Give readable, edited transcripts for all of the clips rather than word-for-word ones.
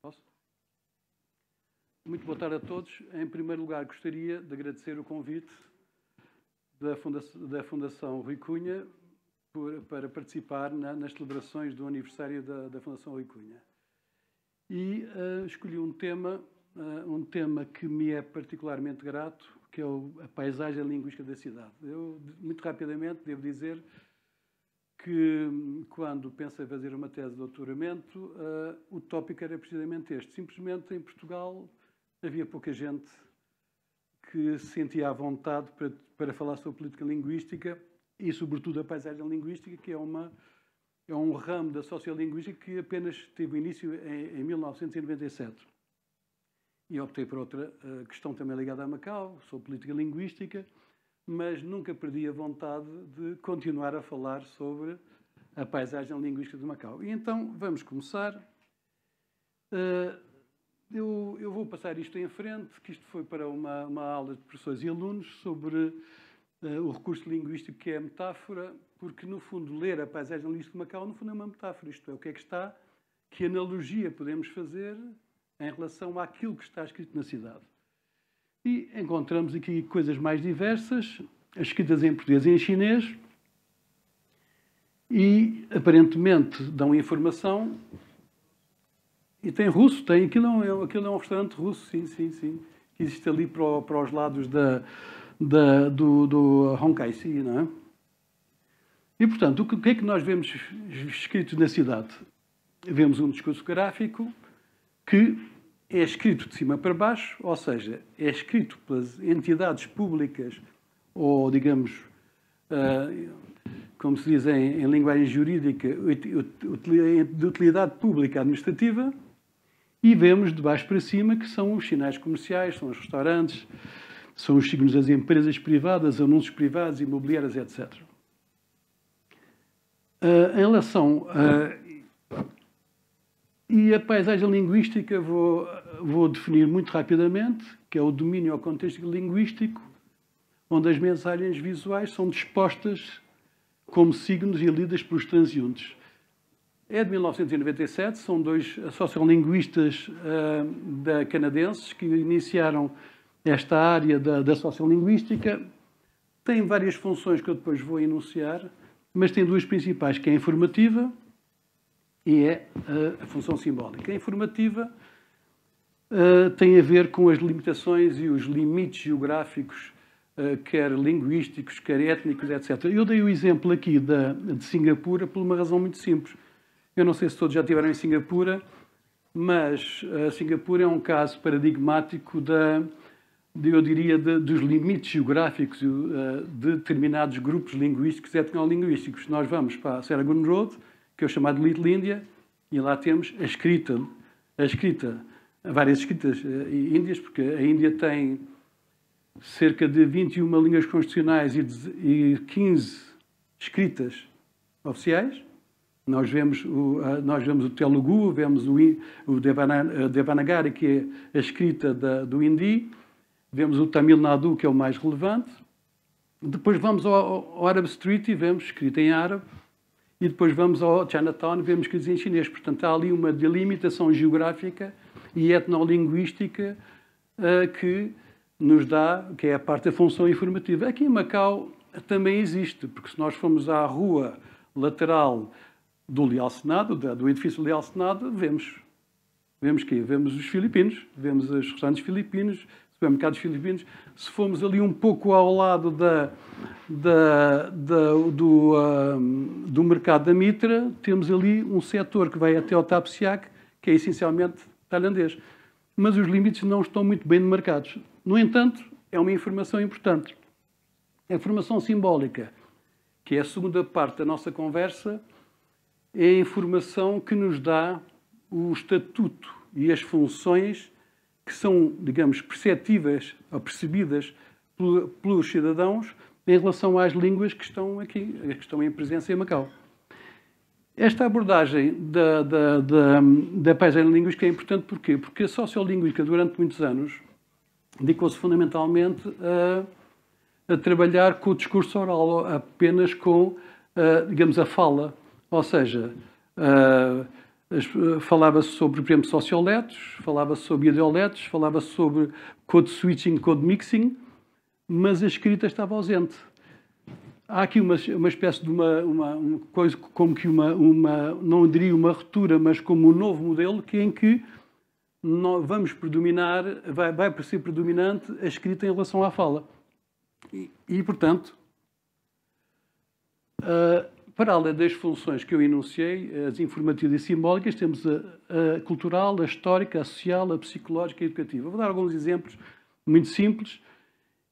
Posso? Muito boa tarde a todos. Em primeiro lugar, gostaria de agradecer o convite da Fundação Rui Cunha para participar nas celebrações do aniversário da Fundação Rui Cunha. E escolhi um tema que me é particularmente grato, que é a paisagem linguística da cidade. Eu, muito rapidamente, devo dizer que, quando pensei fazer uma tese de doutoramento, o tópico era precisamente este. Simplesmente, em Portugal, havia pouca gente que se sentia à vontade para falar sobre política linguística e, sobretudo, a paisagem linguística, que é um ramo da sociolinguística que apenas teve início em 1997. E optei por outra questão também ligada a Macau, sobre política linguística, mas nunca perdi a vontade de continuar a falar sobre a paisagem linguística de Macau. E então, vamos começar. Eu vou passar isto em frente, que isto foi para uma aula de professores e alunos sobre o recurso linguístico que é a metáfora, porque, no fundo, ler a paisagem linguística de Macau, no fundo, é uma metáfora. Isto é, o que está, que analogia podemos fazer em relação àquilo que está escrito na cidade. E encontramos aqui coisas mais diversas, escritas em português e em chinês, e aparentemente dão informação. E tem russo, aquilo é um restaurante russo, sim, que existe ali para os lados do Honkai-si, não é? E, portanto, o que é que nós vemos escrito na cidade? Vemos um discurso gráfico que é escrito de cima para baixo, ou seja, é escrito pelas entidades públicas ou, digamos, como se diz em linguagem jurídica, de utilidade pública administrativa, e vemos de baixo para cima que são os sinais comerciais, são os restaurantes, são os signos das empresas privadas, anúncios privados, imobiliárias, etc. Em relação e a paisagem linguística vou definir muito rapidamente, que é o domínio ao contexto linguístico, onde as mensagens visuais são dispostas como signos e lidas pelos transeuntes. É de 1997, são dois sociolinguistas canadenses que iniciaram esta área da sociolinguística. Tem várias funções que eu depois vou enunciar, mas tem duas principais, que é a informativa e é a função simbólica. A informativa tem a ver com as limitações e os limites geográficos, quer linguísticos, quer étnicos, etc. Eu dei o exemplo aqui de Singapura por uma razão muito simples. Eu não sei se todos já estiveram em Singapura, mas Singapura é um caso paradigmático eu diria, dos limites geográficos de determinados grupos linguísticos e etnolinguísticos. Nós vamos para a Serangoon Road, que é o chamado Little India, e lá temos a escrita, várias escritas índias, porque a Índia tem cerca de 21 línguas constitucionais e 15 escritas oficiais. Nós vemos o Telugu, vemos o Devanagari, que é a escrita do Hindi, vemos o Tamil Nadu, que é o mais relevante. Depois vamos ao Arab Street e vemos escrita em árabe. E depois vamos ao Chinatown e vemos escrita em chinês. Portanto, há ali uma delimitação geográfica e etnolinguística que nos dá, que é a parte da função informativa. Aqui em Macau também existe, porque se nós formos à rua lateral do Leal Senado, do edifício Leal Senado, vemos quê? Vemos os filipinos, vemos os restaurantes filipinos, supermercados filipinos. Se formos ali um pouco ao lado do mercado da Mitra, temos ali um setor que vai até ao Tap Siak, que é essencialmente tailandês. Mas os limites não estão muito bem demarcados. No entanto, é uma informação importante. A informação simbólica, que é a segunda parte da nossa conversa, é a informação que nos dá o estatuto e as funções que são, digamos, perceptíveis ou percebidas pelos cidadãos em relação às línguas que estão aqui, que estão em presença em Macau. Esta abordagem da paisagem linguística é importante porquê? Porque a sociolinguística, durante muitos anos, dedicou-se fundamentalmente a trabalhar com o discurso oral, apenas com, digamos, a fala. Ou seja, Falava-se sobre, por exemplo, socioletos, falava-se sobre ideoletos, falava-se sobre code switching, code mixing, mas a escrita estava ausente. Há aqui uma espécie de uma coisa como que não diria uma ruptura, mas como um novo modelo em que vamos predominar, vai ser predominante a escrita em relação à fala. E portanto, para além das funções que eu enunciei, as informativas e simbólicas, temos a cultural, a histórica, a social, a psicológica e a educativa. Vou dar alguns exemplos muito simples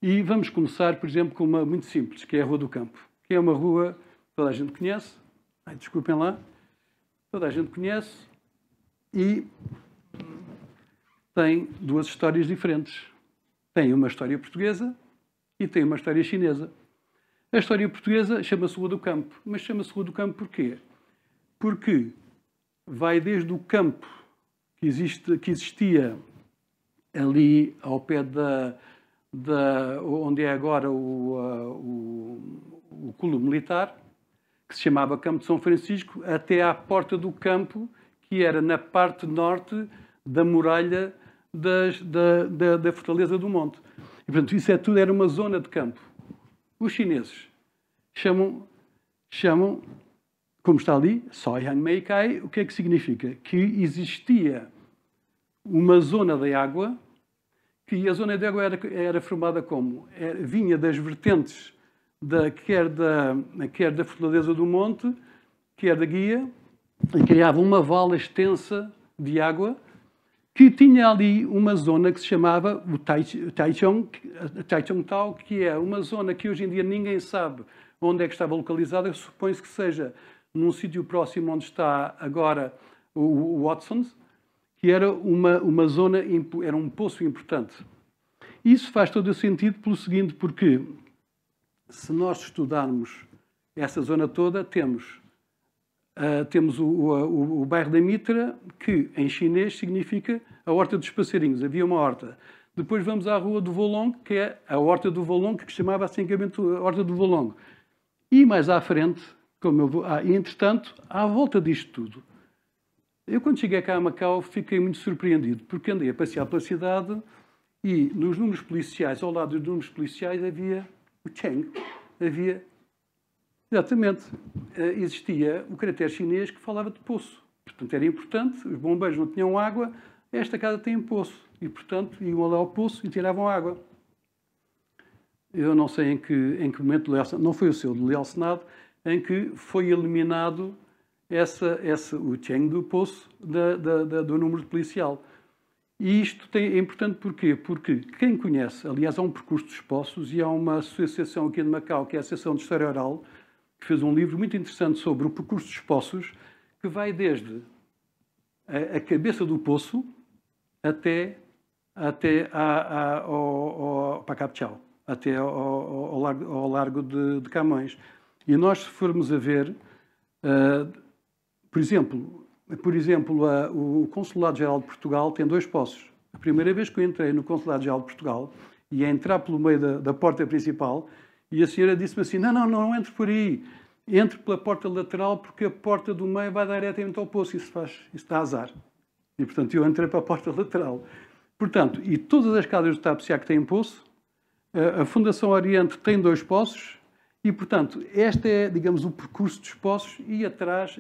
e vamos começar, por exemplo, com uma muito simples, que é a Rua do Campo, que é uma rua que toda a gente conhece. Desculpem lá. Toda a gente conhece e tem duas histórias diferentes. Tem uma história portuguesa e tem uma história chinesa. A história portuguesa chama-se Rua do Campo. Mas chama-se Rua do Campo porquê? Porque vai desde o campo que existia ali ao pé onde é agora o clube militar, que se chamava Campo de São Francisco, até à porta do campo, que era na parte norte da muralha da Fortaleza do Monte. E, portanto, isso tudo era uma zona de campo. Os chineses chamam, como está ali, Soi Han Mei Kai, o que é que significa? Que existia uma zona da água, que a zona de água era formada como? Vinha das vertentes, quer da Fortaleza do Monte, quer da Guia, e criava uma vala extensa de água, que tinha ali uma zona que se chamava o Taichung Tao, que é uma zona que hoje em dia ninguém sabe onde é que estava localizada. Supõe-se que seja num sítio próximo onde está agora o Watsons, que era uma zona, era um poço importante. Isso faz todo o sentido pelo seguinte, porque se nós estudarmos essa zona toda, temos o bairro da Mitra, que em chinês significa a Horta dos Passarinhos. Havia uma horta. Depois vamos à Rua do Volongo, que é a Horta do Volongo, que se chamava assim a Horta do Volongo. E mais à frente, entretanto, à volta disto tudo, eu quando cheguei cá a Macau fiquei muito surpreendido, porque andei a passear pela cidade e nos números policiais, ao lado dos números policiais, havia o Cheng, havia... Exatamente. Existia o caractere chinês que falava de poço. Portanto, era importante, os bombeiros não tinham água, esta casa tem um poço. E, portanto, iam lá ao poço e tiravam água. Eu não sei em que momento, não foi o seu, do Leal Senado, em que foi eliminado o Cheng do poço do número policial. E isto é importante porquê? Porque quem conhece, aliás, há um percurso dos poços e há uma associação aqui de Macau, que é a Associação de História Oral, que fez um livro muito interessante sobre o percurso dos poços, que vai desde a cabeça do poço até para Capchau, até ao largo de Camões. E nós, se formos a ver, por exemplo, o Consulado-Geral de Portugal tem dois poços. A primeira vez que eu entrei no Consulado-Geral de Portugal, e a entrar pelo meio da porta principal, e a senhora disse-me assim, não entre por aí, entre pela porta lateral, porque a porta do meio vai diretamente ao poço, isso dá azar. E, portanto, eu entrei para a porta lateral. Portanto, e todas as casas do Tapeçá que têm poço, a Fundação Oriente tem dois poços, e, portanto, este é, digamos, o percurso dos poços, e atrás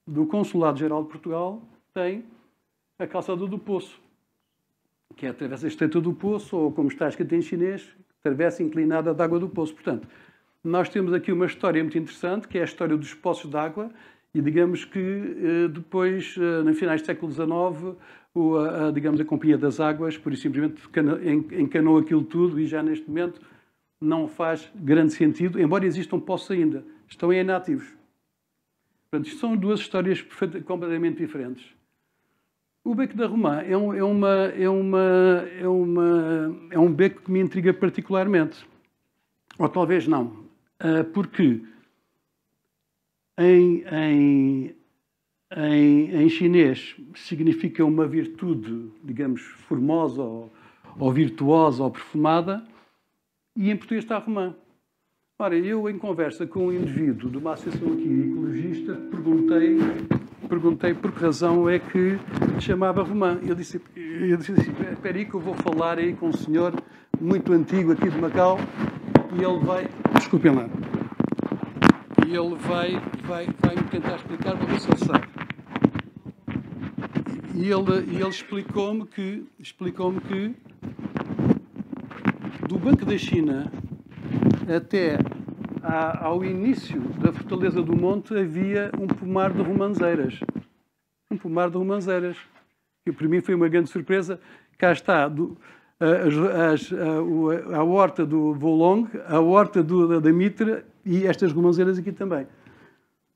do Consulado-Geral de Portugal tem a calçada do Poço, que é a travessa estreita do Poço, ou como está escrito em chinês, travessa inclinada da água do Poço. Portanto, nós temos aqui uma história muito interessante, que é a história dos poços de água, e digamos que depois, no finais do século XIX, digamos, a Companhia das Águas, por isso simplesmente encanou aquilo tudo, e já neste momento não faz grande sentido, embora existam poços ainda, estão em inativos. Portanto, isto são duas histórias completamente diferentes. O Beco da Romã é um beco que me intriga particularmente. Ou talvez não. Porque em chinês significa uma virtude, digamos, formosa ou virtuosa ou perfumada, e em português está romã. Ora, eu, em conversa com um indivíduo de uma associação aqui ecologista, perguntei perguntei por que razão é que chamava romã. Eu disse assim, espera aí que eu vou falar aí com um senhor muito antigo aqui de Macau e ele vai... Desculpem lá. E ele vai-me tentar explicar para ver se ele sabe. E ele explicou-me que do Banco da China até ao início da Fortaleza do Monte havia um pomar de romanzeiras. Um pomar de romanzeiras. Que para mim foi uma grande surpresa. Cá está a horta do Volong, a horta da Mitra e estas romanzeiras aqui também.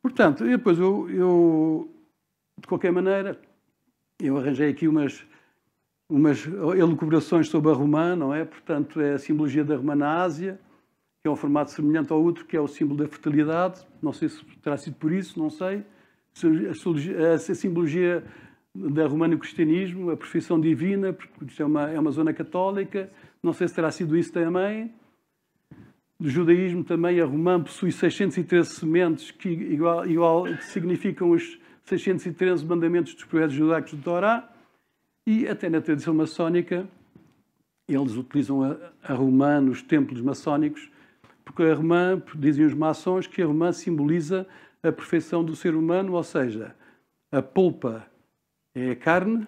Portanto, depois eu de qualquer maneira, eu arranjei aqui umas elucubrações sobre a romã, não é? Portanto, é a simbologia da romã na Ásia, que é um formato semelhante ao outro, que é o símbolo da fertilidade. Não sei se terá sido por isso, não sei. A simbologia da romã no cristianismo, a perfeição divina, porque isto é uma zona católica. Não sei se terá sido isso também. Do judaísmo também, a romã possui 613 sementes que significam os 613 mandamentos dos profetas judaicos do Torá. E até na tradição maçónica, eles utilizam a romã nos templos maçónicos, porque a romã, dizem os maçons, que a romã simboliza a perfeição do ser humano, ou seja, a polpa é a carne,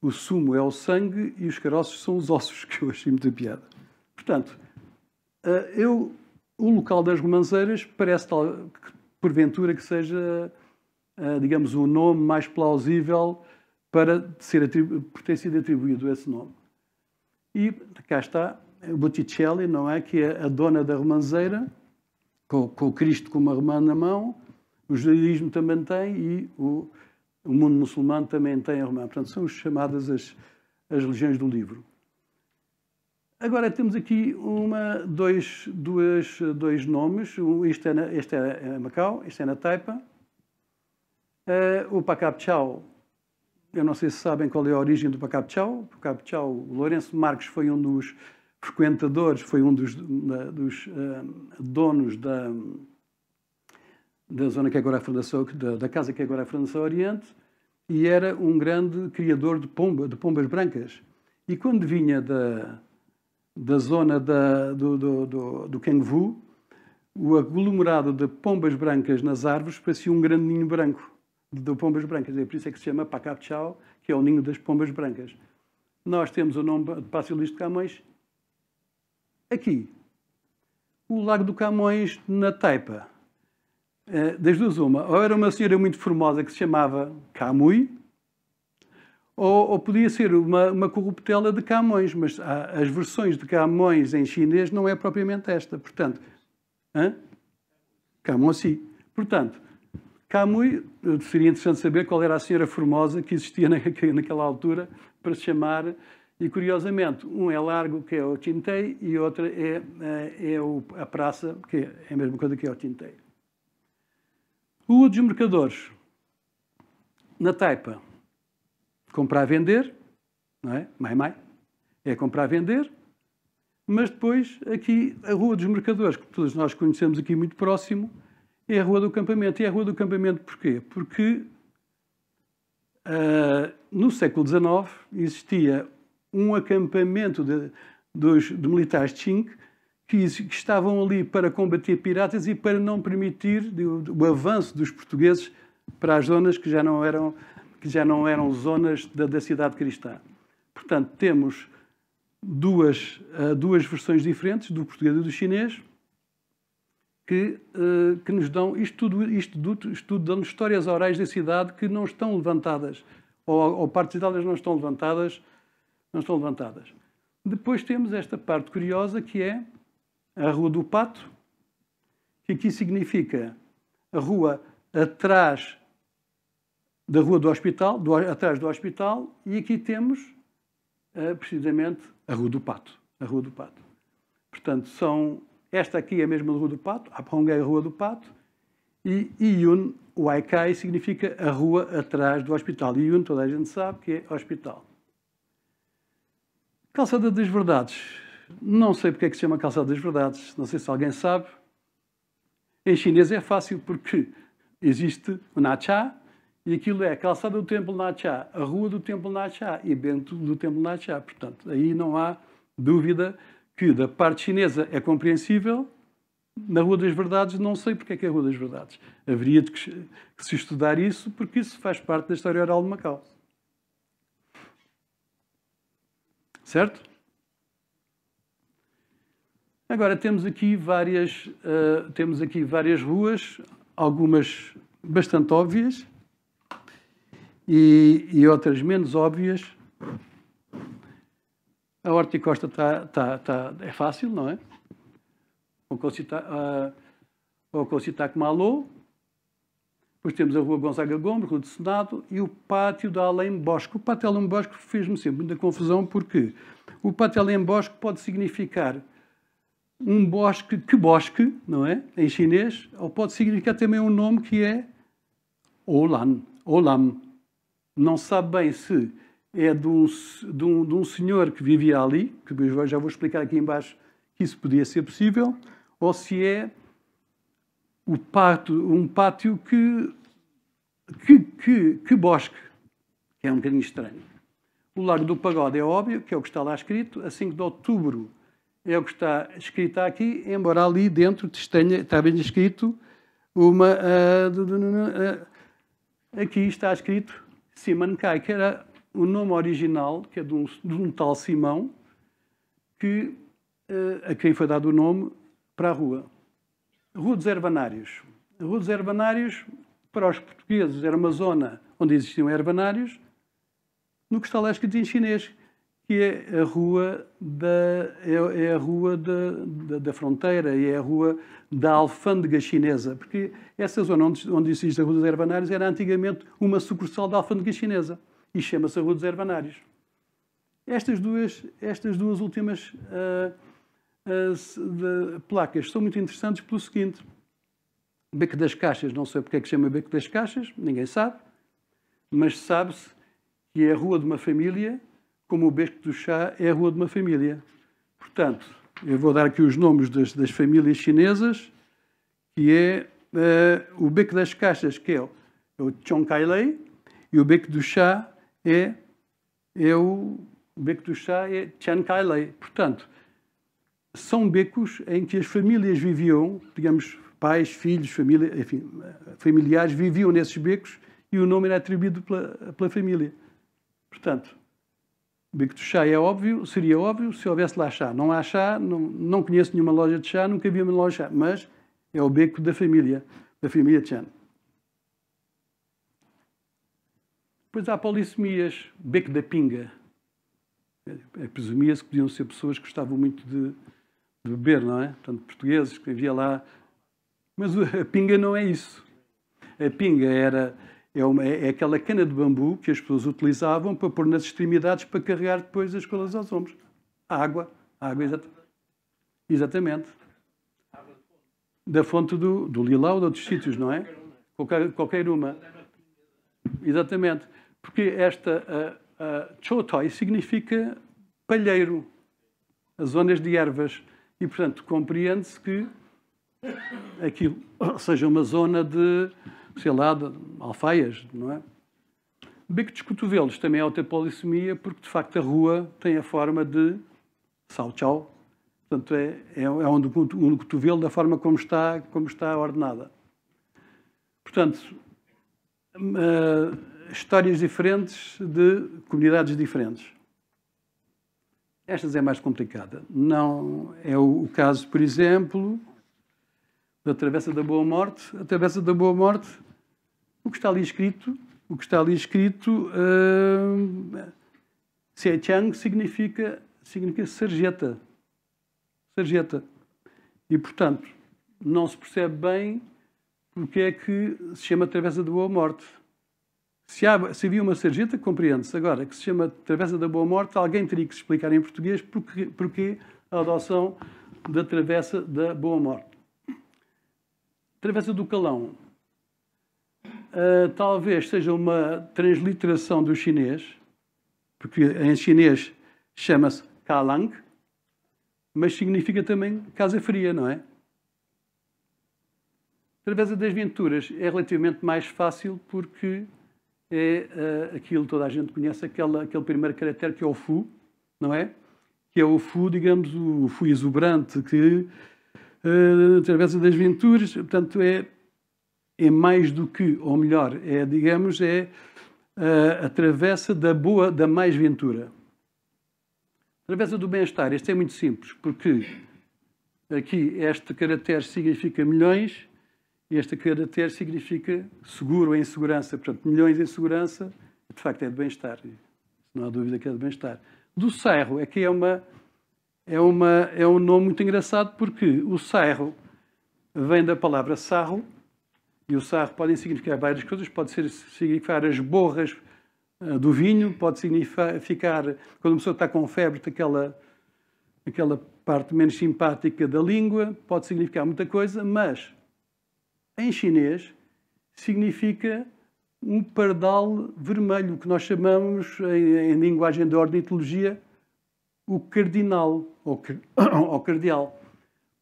o sumo é o sangue e os caroços são os ossos, que eu achei muita piada. Portanto, o local das romanzeiras parece, porventura, que seja, digamos, o nome mais plausível para ter sido atribuído esse nome. E cá está o Botticelli, não é? Que é a dona da romanzeira, com o Cristo com uma romã na mão. O judaísmo também tem e o mundo muçulmano também tem a romã. Portanto, são chamadas as religiões do livro. Agora temos aqui dois nomes. Este é Macau, este é na Taipa. O Pakap Chau, eu não sei se sabem qual é a origem do Pakap Chau. O Pakap Chau, o Lourenço Marques foi um dos frequentadores, foi um dos donos da zona que agora é a Fundação, da casa que agora é a Fundação Oriente, e era um grande criador de pombas brancas. E quando vinha da zona do Kengvu, o aglomerado de pombas brancas nas árvores parecia um grande ninho branco de pombas brancas. É por isso é que se chama Pakap Chau, que é o ninho das pombas brancas. Nós temos o nome de Passo Luís de Camões aqui. O Lago do Camões, na Taipa. Das duas uma. Ou era uma senhora muito formosa que se chamava Camui, ou podia ser uma corruptela de Camões, mas as versões de Camões em chinês não é propriamente esta. Portanto, Camões. Portanto, Camui, seria interessante saber qual era a senhora formosa que existia naquela altura para se chamar. E, curiosamente, um é largo, que é o Chintei, e outra é a praça, que é a mesma coisa que é o Chintei. Rua dos Mercadores, na Taipa, comprar e vender, não é? Mai, é comprar e vender, mas depois aqui a Rua dos Mercadores, que todos nós conhecemos aqui muito próximo, é a Rua do Acampamento. E é a Rua do Acampamento porquê? Porque no século XIX existia um acampamento de militares Qing que estavam ali para combater piratas e para não permitir o avanço dos portugueses para as zonas que já não eram zonas da cidade cristã. Portanto, temos duas versões diferentes, do português e do chinês, que nos dão isto dão-nos histórias orais da cidade que não estão levantadas, ou partes delas não estão levantadas. Depois temos esta parte curiosa que é a Rua do Pato, que aqui significa a rua atrás da Rua do Hospital, atrás do hospital, e aqui temos precisamente a Rua do Pato. A Rua do Pato. Portanto, esta aqui é a mesma Rua do Pato, a Hong é a Rua do Pato, e Yun, o Aikai, significa a rua atrás do hospital. E Yun, toda a gente sabe que é hospital. Calçada das Verdades. Não sei porque é que se chama Calçada das Verdades. Não sei se alguém sabe. Em chinês é fácil porque existe o Nacha E aquilo é a calçada do Templo Nachá, a rua do Templo Nachá e dentro do Templo Nachá. Portanto, aí não há dúvida que da parte chinesa é compreensível. Na Rua das Verdades, não sei porque é que é a Rua das Verdades. Haveria de que se estudar isso, porque isso faz parte da história oral de Macau. Certo? Agora, temos aqui várias ruas, algumas bastante óbvias e outras menos óbvias. A Horticosta é fácil, não é? O Cocitac Malô. Depois temos a Rua Gonzaga Gomes, Rua do Senado, e o Pátio da Além Bosque. O Pátio da Além Bosque fez-me sempre muita confusão, porque o Pátio da Além Bosque pode significar um bosque, que bosque, não é? Em chinês, ou pode significar também um nome que é Olam. Não se sabe bem se é de um senhor que vivia ali, que eu já vou explicar aqui embaixo que isso podia ser possível, ou se é um pátio que bosque, que é um bocadinho estranho. O Largo do Pagode é óbvio, que é o que está lá escrito. A 5 de outubro é o que está escrito aqui, embora ali dentro está bem escrito aqui está escrito Simon Kai, que era o nome original, que é de um tal Simão, a quem foi dado o nome para a rua. Rua dos Herbanários. A Rua dos Herbanários, para os portugueses, era uma zona onde existiam herbanários, no que está lá escrito em chinês, que é a rua da fronteira e é a rua da alfândega chinesa, porque essa zona onde existe a Rua dos Herbanários era antigamente uma sucursal da alfândega chinesa e chama-se a Rua dos Herbanários. Estas duas últimas placas são muito interessantes pelo seguinte: Beco das Caixas, não sei porque é que chama Beco das Caixas, ninguém sabe, mas sabe-se que é a rua de uma família, como o Beco do Chá é a rua de uma família. Portanto, eu vou dar aqui os nomes das famílias chinesas, que é o Beco das Caixas, que é o Chong Kai Lei, e o Beco do Chá o Beco do Chá é Chan Kai Lei. Portanto, são becos em que as famílias viviam, digamos, pais, filhos, família, enfim, familiares viviam nesses becos e o nome era atribuído pela família. Portanto, o Beco do Chá é óbvio, seria óbvio se houvesse lá chá. Não há chá, não conheço nenhuma loja de chá, nunca vi uma loja de chá, mas é o beco da família Chan. Depois há polissemias, Beco da Pinga. Presumia-se que podiam ser pessoas que gostavam muito de beber, não é? Portanto, portugueses que havia lá. Mas a pinga não é isso. A pinga é aquela cana de bambu que as pessoas utilizavam para pôr nas extremidades para carregar depois as coisas aos ombros. Água, exatamente. Da fonte do Lilau ou de outros sítios, não é? Qualquer uma. Exatamente. Porque esta Chotoi significa palheiro, as zonas de ervas. E, portanto, compreende-se que aquilo seja uma zona de, sei lá, de alfaias, não é? Beco dos Cotovelos também é outra polissemia, porque, de facto, a rua tem a forma de Sao Chau. Portanto, é onde o cotovelo, da forma como está ordenada. Portanto, histórias diferentes de comunidades diferentes. Esta é mais complicada. Não é o caso, por exemplo, da Travessa da Boa Morte. A Travessa da Boa Morte, o que está ali escrito, Xie-Chang significa sarjeta. Sarjeta. E, portanto, não se percebe bem porque é que se chama Travessa da Boa Morte. Se havia uma sarjeta, compreende-se. Agora, que se chama Travessa da Boa Morte, alguém teria que explicar em português porque a adoção da Travessa da Boa Morte. Travessa do Calão. Talvez seja uma transliteração do chinês, porque em chinês chama-se Kalang, mas significa também casa fria, não é? Travessa das Venturas é relativamente mais fácil porque é aquilo que toda a gente conhece, aquele primeiro caractere que é o Fu, não é? Que é o Fu, digamos, o Fu exuberante, que atravessa das aventuras, portanto, é mais do que, ou melhor, digamos, a travessa da mais-ventura. A travessa do bem-estar. Este é muito simples, porque aqui este caractere significa milhões e este caractere significa seguro ou insegurança. Portanto, milhões em segurança, de facto, é de bem-estar. Não há dúvida que é de bem-estar. Do Sairro é que é um nome muito engraçado, porque o Sairro vem da palavra sarro, e o sarro pode significar várias coisas. Pode significar as borras do vinho, pode significar, quando uma pessoa está com febre, aquela parte menos simpática da língua, pode significar muita coisa, mas em chinês significa um pardal vermelho, que nós chamamos, em linguagem de ornitologia, o cardinal, ou cardeal.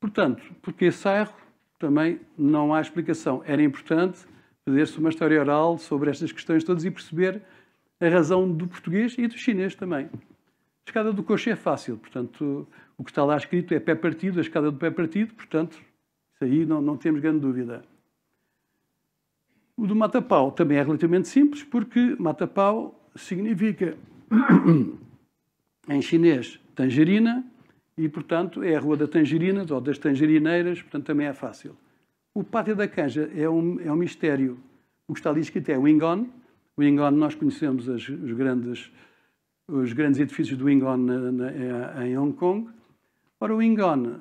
Portanto, porque Sairro, também não há explicação. Era importante fazer-se uma história oral sobre estas questões todas e perceber a razão do português e do chinês também. A escada do coxo é fácil, portanto, o que está lá escrito é pé partido, a escada do pé partido, portanto, isso aí não temos grande dúvida. O do Matapau também é relativamente simples, porque Matapau significa, em chinês, tangerina, e, portanto, é a Rua da Tangerina, ou das Tangerineiras, portanto, também é fácil. O Pátio da Canja é um mistério. O que está ali escrito é Wingon. O Wingon, nós conhecemos os grandes edifícios do Wingon em Hong Kong. Ora, o Wingon,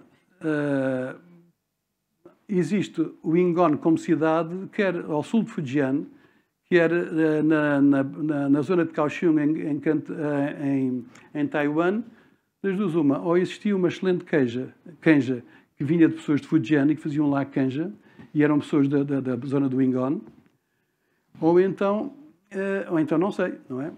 existe o Wingon como cidade, quer ao sul de Fujian, quer na zona de Kaohsiung, em Taiwan. Das duas, ou existia uma excelente canja que vinha de pessoas de Fujian e que faziam lá canja, e eram pessoas da zona do Wingon, ou então não sei, não é?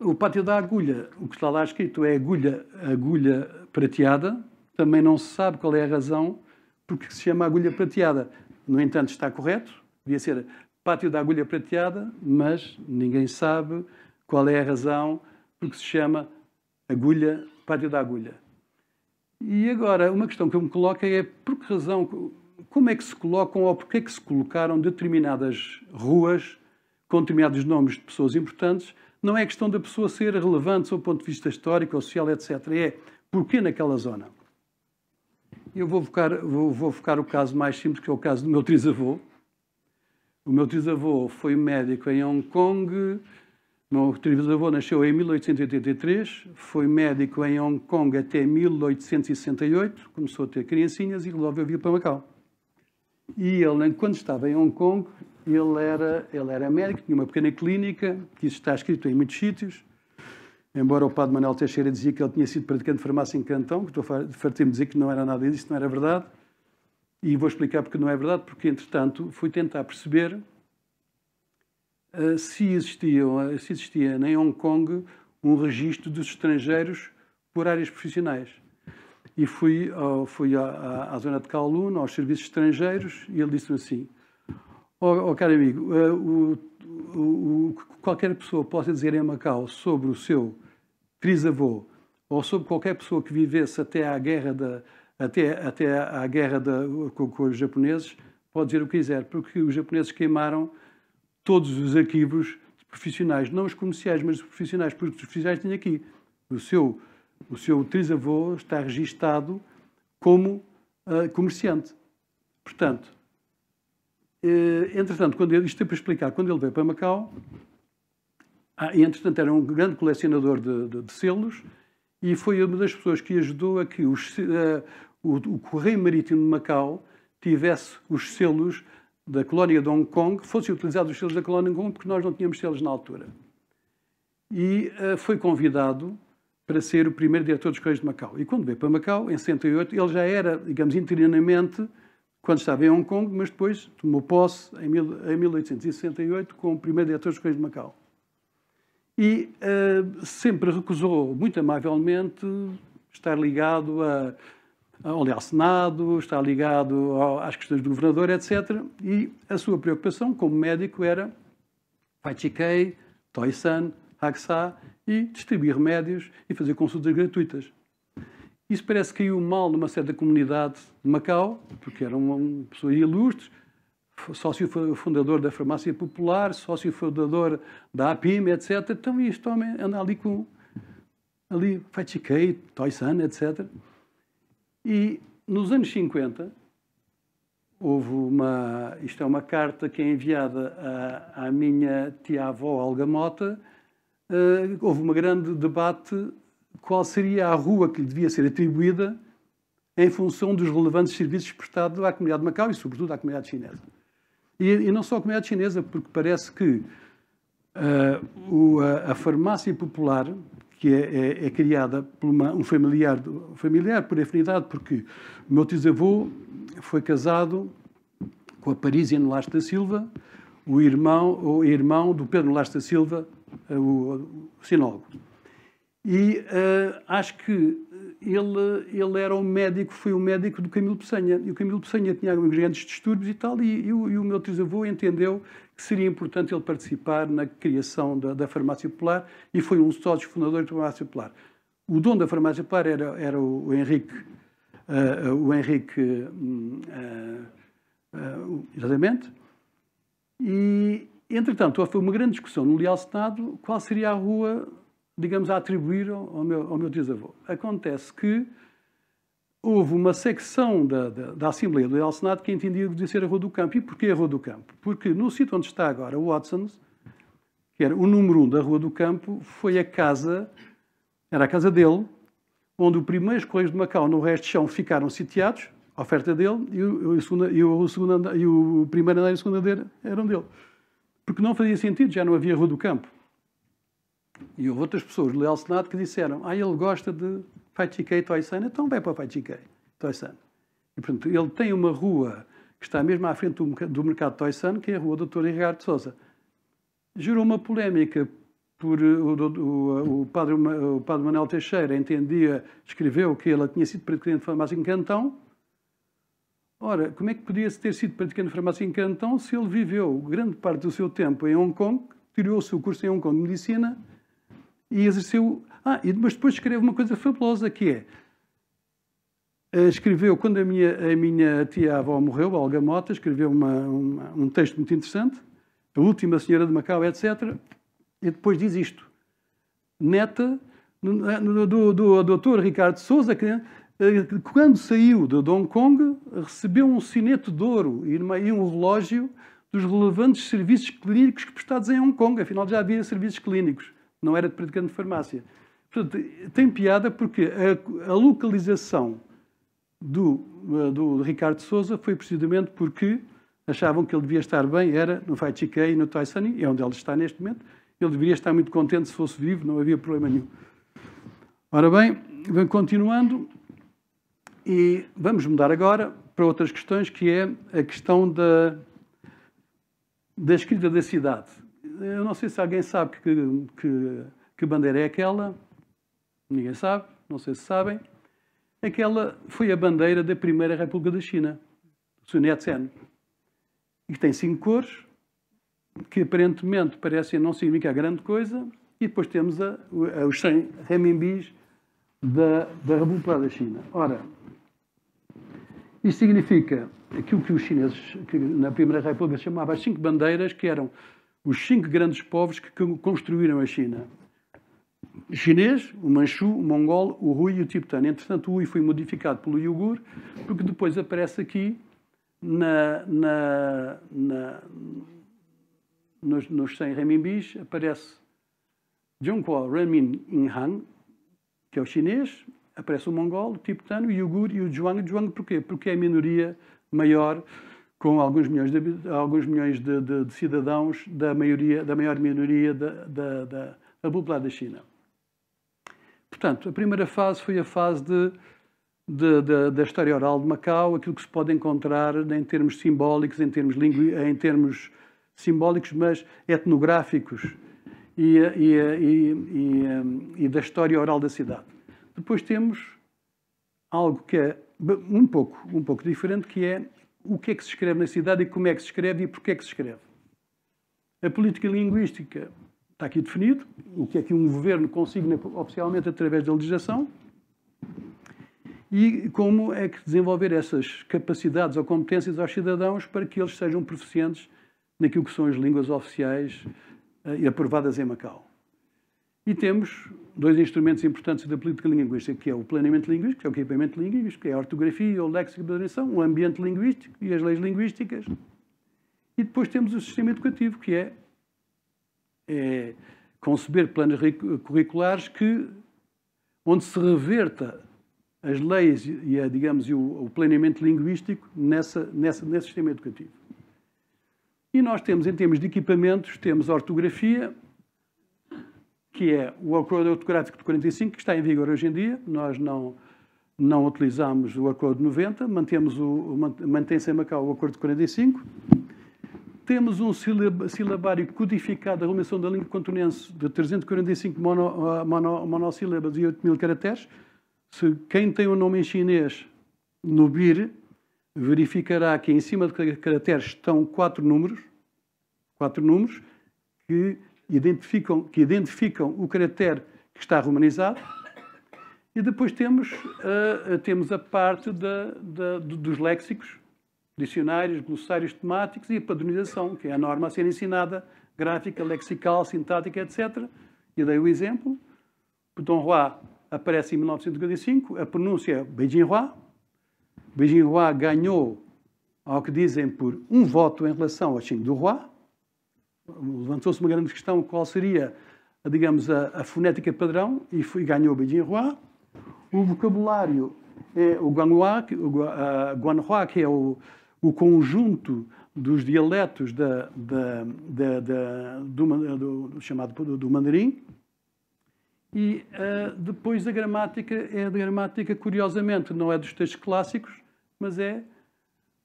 O Pátio da Agulha, o que está lá escrito é agulha prateada, também não se sabe qual é a razão porque se chama agulha prateada. No entanto, está correto, devia ser Pátio da Agulha Prateada, mas ninguém sabe qual é a razão porque se chama Pátio da Agulha. E agora, uma questão que eu me coloco é por que razão, como é que se colocam ou porquê é que se colocaram determinadas ruas com determinados nomes de pessoas importantes? Não é questão da pessoa ser relevante sob o ponto de vista histórico ou social, etc. É porquê naquela zona. Eu vou focar o caso mais simples, que é o caso do meu trisavô. O meu trisavô foi médico em Hong Kong. O meu trisavô nasceu em 1883, foi médico em Hong Kong até 1868, começou a ter criancinhas e resolveu vir para Macau. E ele, quando estava em Hong Kong, ele era médico, tinha uma pequena clínica, que isso está escrito em muitos sítios, embora o padre Manuel Teixeira dizia que ele tinha sido praticante de farmácia em Cantão, que estou farto-me dizer que não era nada disso, não era verdade, e vou explicar porque não é verdade, porque, entretanto, fui tentar perceber se existia em Hong Kong um registro dos estrangeiros por áreas profissionais. E fui à zona de Kowloon, aos serviços estrangeiros, e ele disse-me assim: caro amigo, qualquer pessoa possa dizer em Macau sobre o seu trisavô, ou sobre qualquer pessoa que vivesse até à guerra com os japoneses, pode dizer o que quiser, porque os japoneses queimaram todos os arquivos profissionais, não os comerciais, mas os profissionais, porque os profissionais têm aqui. O seu trisavô está registado como comerciante. Portanto, entretanto, isto é para explicar, quando ele veio para Macau, entretanto era um grande colecionador de selos e foi uma das pessoas que ajudou a que o Correio Marítimo de Macau tivesse os selos da colónia de Hong Kong, fossem utilizados os selos da colónia de Hong Kong, porque nós não tínhamos selos na altura. E foi convidado para ser o primeiro diretor dos Correios de Macau. E quando veio para Macau, em 68, ele já era, digamos, interinamente, quando estava em Hong Kong, mas depois tomou posse em 1868 como primeiro diretor dos Correios de Macau. E sempre recusou, muito amavelmente, estar ligado ao Senado, estar ligado às questões do governador, etc. E a sua preocupação como médico era Faichikei, Toisan, Haksá, e distribuir remédios e fazer consultas gratuitas. Isso parece que caiu mal numa certa comunidade de Macau, porque era uma pessoa ilustre, sócio fundador da Farmácia Popular, sócio fundador da APIM, etc. Então este homem anda ali com Faichikei, Toisan, etc. E nos anos 50, houve isto é uma carta que é enviada à minha tia-avó, Olga Mota. Houve um grande debate qual seria a rua que lhe devia ser atribuída em função dos relevantes serviços prestados à comunidade de Macau e, sobretudo, à comunidade chinesa. E não só à comunidade chinesa, porque parece que a farmácia popular, que é criada por um familiar por afinidade, porque o meu trisavô foi casado com a Parísia Nolasco da Silva, o irmão do Pedro Nolasco da Silva, o sinólogo. E acho que ele era foi o médico do Camilo Peçanha. E o Camilo Peçanha tinha grandes distúrbios e tal, e o meu trisavô entendeu que seria importante ele participar na criação da Farmácia Popular e foi um sócio fundador da Farmácia Popular. O dono da Farmácia Popular era o Henrique, exatamente. E, entretanto, houve uma grande discussão no Leal Senado qual seria a rua, digamos, a atribuir ao meu trisavô. Acontece que houve uma secção da Assembleia do Leal Senado que entendia que devia ser a Rua do Campo. E porquê a Rua do Campo? Porque no sítio onde está agora o Watsons, que era o número 1 da Rua do Campo, era a casa dele, onde os primeiros Correios de Macau no resto de chão ficaram sitiados, a oferta dele, e o primeiro andar e o segundo andar eram dele. Porque não fazia sentido, já não havia Rua do Campo. E houve outras pessoas do Leal Senado que disseram: ele gosta de Faichikei Toisan, então vai para Faichikei Toisan. E, portanto, ele tem uma rua que está mesmo à frente do mercado Toisan, que é a Rua Dr. Ricardo de Sousa. Gerou uma polémica, o padre Manuel Teixeira escreveu que ele tinha sido praticante de farmácia em Cantão. Ora, como é que podia ter sido praticante de farmácia em Cantão se ele viveu grande parte do seu tempo em Hong Kong, tirou o seu curso em Hong Kong de Medicina e exerceu... mas depois escreve uma coisa fabulosa, que escreveu, quando a minha tia-avó morreu, a Olga Mota, escreveu um texto muito interessante, A Última Senhora de Macau, etc., e depois diz isto. Neta do Dr. Ricardo de Sousa, que quando saiu de Hong Kong, recebeu um sinete de ouro e um relógio dos relevantes serviços clínicos prestados em Hong Kong. Afinal, já havia serviços clínicos. Não era de praticante de farmácia. Portanto, tem piada porque a localização do Ricardo de Sousa foi precisamente porque achavam que ele devia estar bem, era no Faichikei e no Toisan, e é onde ele está neste momento. Ele deveria estar muito contente se fosse vivo, não havia problema nenhum. Ora bem, continuando, e vamos mudar agora para outras questões, que é a questão da escrita da cidade. Eu não sei se alguém sabe que bandeira é aquela. Ninguém sabe, não sei se sabem. Aquela foi a bandeira da Primeira República da China, Sun Yat-sen, e que tem 5 cores, que aparentemente parecem não significar grande coisa, e depois temos os 100 renminbis da República da China. Ora, isto significa aquilo que os chineses, que na Primeira República se chamava as 5 bandeiras, que eram os 5 grandes povos que construíram a China. O chinês, o manchu, o mongol, o hui e o tibetano. Entretanto, o hui foi modificado pelo iugur, porque depois aparece aqui nos 100 renminbis, aparece Zhongguo Renmin Yinhan, que é o chinês, aparece o mongol, o tibetano, o iugur e o zhuang. Zhuang porquê? Porque é a minoria maior, com alguns milhões de cidadãos da maior minoria da população da China. Portanto, a primeira fase foi a fase da história oral de Macau, aquilo que se pode encontrar em termos simbólicos, em termos simbólicos, mas etnográficos e da história oral da cidade. Depois temos algo que é um pouco diferente, que é o que é que se escreve na cidade e como é que se escreve e porquê é que se escreve. A política linguística está aqui definido, o que é que um governo consigna oficialmente através da legislação e como é que desenvolver essas capacidades ou competências aos cidadãos para que eles sejam proficientes naquilo que são as línguas oficiais e aprovadas em Macau. E temos dois instrumentos importantes da política linguística, que é o planeamento linguístico, que é o equipamento linguístico, que é a ortografia, o léxico de padronização, o ambiente linguístico e as leis linguísticas. E depois temos o sistema educativo, que é conceber planos curriculares onde se reverta as leis e, digamos, o planeamento linguístico nesse sistema educativo. E nós temos, em termos de equipamentos, temos a ortografia, que é o acordo ortográfico de 45, que está em vigor hoje em dia. Nós não utilizamos o acordo de 90, mantém-se em Macau o acordo de 45. Temos um silabário codificado da Regulamentação da Língua Cantonense de 345 monossílabas e 8.000 caracteres. Se quem tem o nome em chinês no BIR, verificará que em cima de caracteres estão 4 números que identificam o caractere que está romanizado. E depois temos a parte dos léxicos, dicionários, glossários temáticos e a padronização, que é a norma a ser ensinada, gráfica, lexical, sintática, etc. E dei o exemplo. Putonghua aparece em 1955, a pronúncia é Beijinghua. Beijinghua ganhou, ao que dizem, por um voto em relação a Xingdurhua. Levantou-se uma grande questão, qual seria, digamos, a fonética padrão, e ganhou Beijinghua. O vocabulário é o Guanhua, que é o conjunto dos dialetos do mandarim. E depois a gramática curiosamente, não é dos textos clássicos, mas é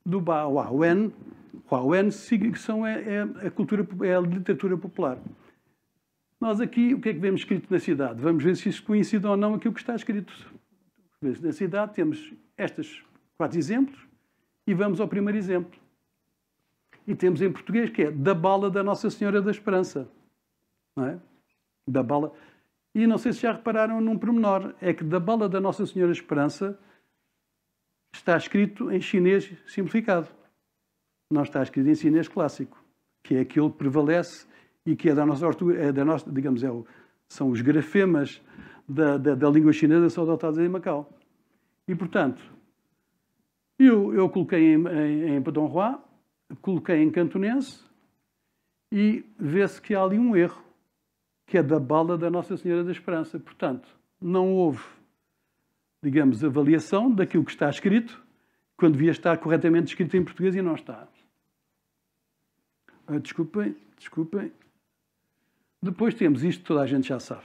do Huawen. Huawen é a literatura popular. Nós aqui, o que é que vemos escrito na cidade? Vamos ver se isso coincide ou não com aquilo que está escrito. Na cidade temos estes 4 exemplos e vamos ao primeiro exemplo. E temos em português que é da bala da Nossa Senhora da Esperança. Não é? Da bala. E não sei se já repararam num pormenor, é que da bala da Nossa Senhora da Esperança está escrito em chinês simplificado. Não está escrito em chinês clássico, que é aquilo que prevalece e que é da nossa, digamos, são os grafemas da língua chinesa que são adotados em Macau. E, portanto, eu coloquei em Putonghua, coloquei em cantonense e vê-se que há ali um erro, que é da bala da Nossa Senhora da Esperança. Portanto, não houve, digamos, avaliação daquilo que está escrito, quando devia estar corretamente escrito em português e não está. Desculpem. Depois temos isto que toda a gente já sabe.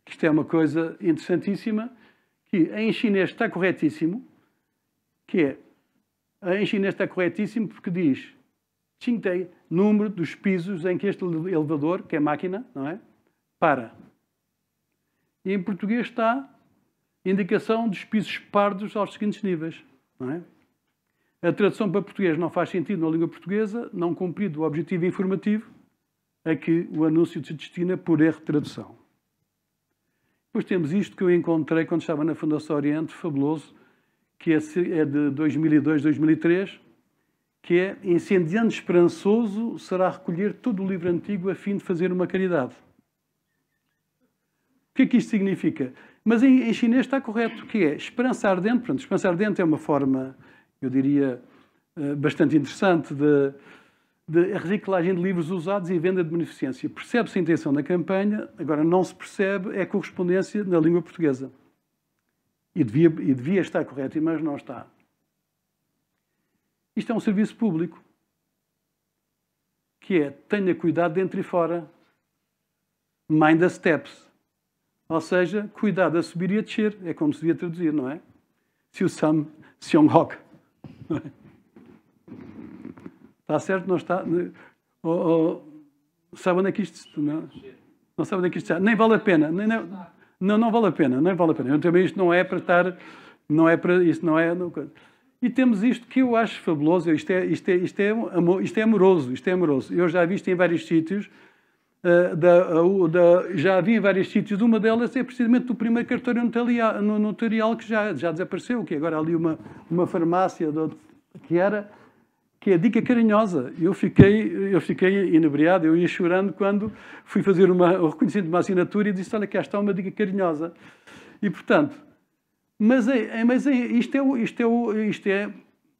Isto é uma coisa interessantíssima, que em chinês está corretíssimo, em chinês está corretíssimo porque diz Qingtei, número dos pisos em que este elevador, que é máquina, não é? Para. E em português está indicação dos pisos pardos aos seguintes níveis. Não é? A tradução para português não faz sentido na língua portuguesa, não cumprido o objetivo informativo a que o anúncio se destina por erro de tradução. Depois temos isto que eu encontrei quando estava na Fundação Oriente, fabuloso, que é de 2002, 2003, que é incendiante esperançoso será recolher todo o livro antigo a fim de fazer uma caridade. O que é que isto significa? Mas em chinês está correto, que é esperança ardente. Portanto, esperança ardente é uma forma, eu diria, bastante interessante de reciclagem de livros usados e venda de beneficência. Percebe-se a intenção da campanha, agora não se percebe a correspondência na língua portuguesa. E devia estar correto, mas não está. Isto é um serviço público, que é tenha cuidado dentro e fora. Mind the steps. Ou seja, cuidado a subir e a descer. É como se devia traduzir, não é? Siu Sam Seong Hok. Está certo? Não está? Sabe onde é que isto... Não sabe onde é que isto está? Nem vale a pena. Não vale a pena. Nem vale a pena. Eu também isto não é para estar... Não é para... Isto não é... E temos isto que eu acho fabuloso. Isto é amoroso. Eu já vi isto em vários sítios. Já vi em vários sítios. Uma delas é precisamente do primeiro cartório notarial que já desapareceu, que agora ali uma farmácia que é a Dica Carinhosa. Eu fiquei inebriado, eu ia chorando quando fui fazer o reconhecimento de uma assinatura e disse, olha, cá está uma Dica Carinhosa. E, portanto,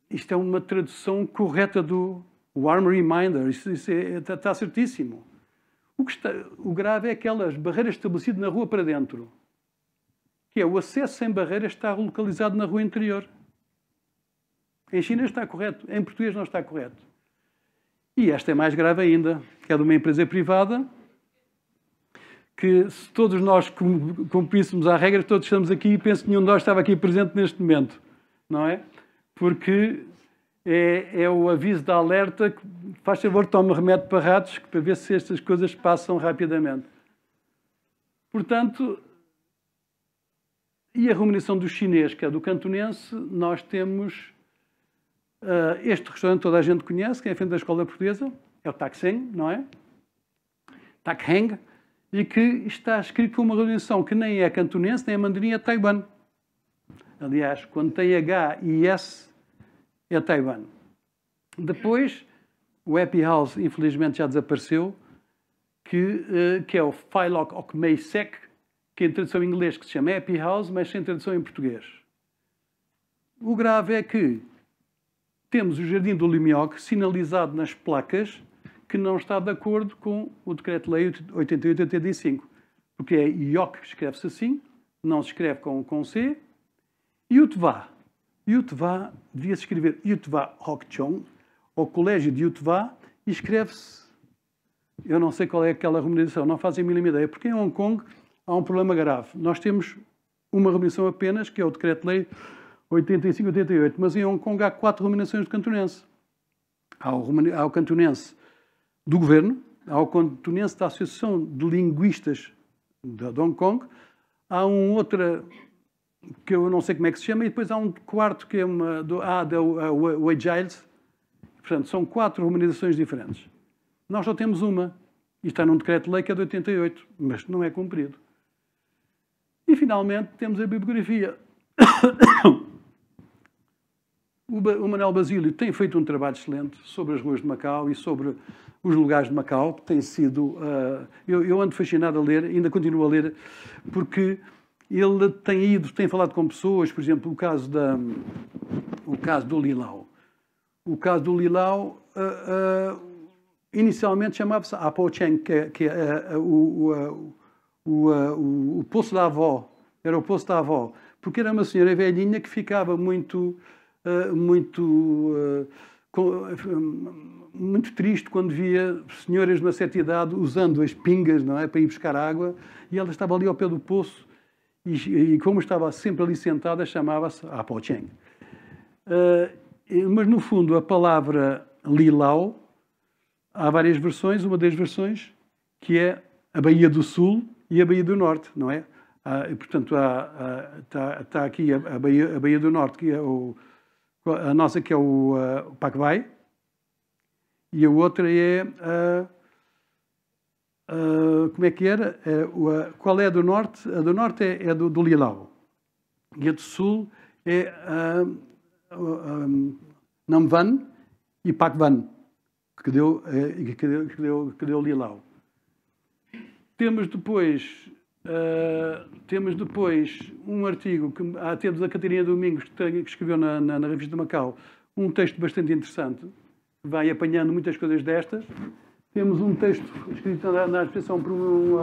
isto é uma tradução correta do warm reminder. Isso está certíssimo. O grave é aquelas barreiras estabelecidas na rua para dentro, que é o acesso sem barreiras está localizado na rua interior. Em China está correto, em português não está correto. E esta é mais grave ainda, que é de uma empresa privada, que se todos nós cumpríssemos a regra, todos estamos aqui e penso que nenhum de nós estava aqui presente neste momento, não é? Porque é o aviso de alerta que, faz favor, tome remédio para ratos, para ver se estas coisas passam rapidamente. Portanto, e a remuneração do chinês, que é do cantonense, nós temos este restaurante toda a gente conhece, que é em frente da escola portuguesa, é o Takheng, não é? Takheng, e que está escrito com uma remuneração que nem é cantonense, nem é mandarim, é Taiwan. Aliás, quando tem H e S, é Taiwan. Depois, o Happy House, infelizmente, já desapareceu, que é o Phai Lok Ok Mei Sek, que em tradução em inglês que se chama Happy House, mas sem tradução em português. O grave é que temos o Jardim do Limioque sinalizado nas placas que não está de acordo com o Decreto-Lei 88/85. Porque é IOC que escreve-se assim, não se escreve com C. E Yutvá devia-se escrever Yutvá Hokchong, ou Colégio de Yutvá, e escreve-se, eu não sei qual é aquela remuneração, não fazem a mínima ideia, porque em Hong Kong há um problema grave. Nós temos uma remuneração apenas, que é o Decreto-Lei 85/88, mas em Hong Kong há 4 remunerações do cantonense. Há o cantonense do governo, há o cantonense da Associação de Linguistas de Hong Kong, há um outro que eu não sei como é que se chama, e depois há um quarto que é o Agiles. Portanto, são 4 remunerações diferentes. Nós só temos uma, e está num decreto-lei que é de 88, mas não é cumprido. E, finalmente, temos a bibliografia. O Manuel Basílio tem feito um trabalho excelente sobre as ruas de Macau e sobre os lugares de Macau, que tem sido... eu ando fascinado a ler, ainda continuo a ler, porque ele tem falado com pessoas, por exemplo, o caso do Lilau. O caso do Lilau, inicialmente chamava-se Apo Cheng, que é o poço da avó. Era o poço da avó. Porque era uma senhora velhinha que ficava muito triste quando via senhoras de uma certa idade usando as pingas, não é, para ir buscar água, e ela estava ali ao pé do poço e como estava sempre ali sentada, chamava-se Apo Cheng. Mas, no fundo, a palavra Lilau, há várias versões. Uma das versões que é a Baía do Sul e a Baía do Norte, não é? Portanto, está aqui a Baía do Norte, que é a nossa, que é o Pak Bai, e a outra é como é que era? Qual é a do Norte? A do Norte é do Lilau. E a do Sul é Namvan e Pak Van, que deu Lilau. Temos depois um artigo que temos a Catarina Domingos, que escreveu na Revista de Macau, um texto bastante interessante, que vai apanhando muitas coisas destas. Temos um texto escrito na expressão por um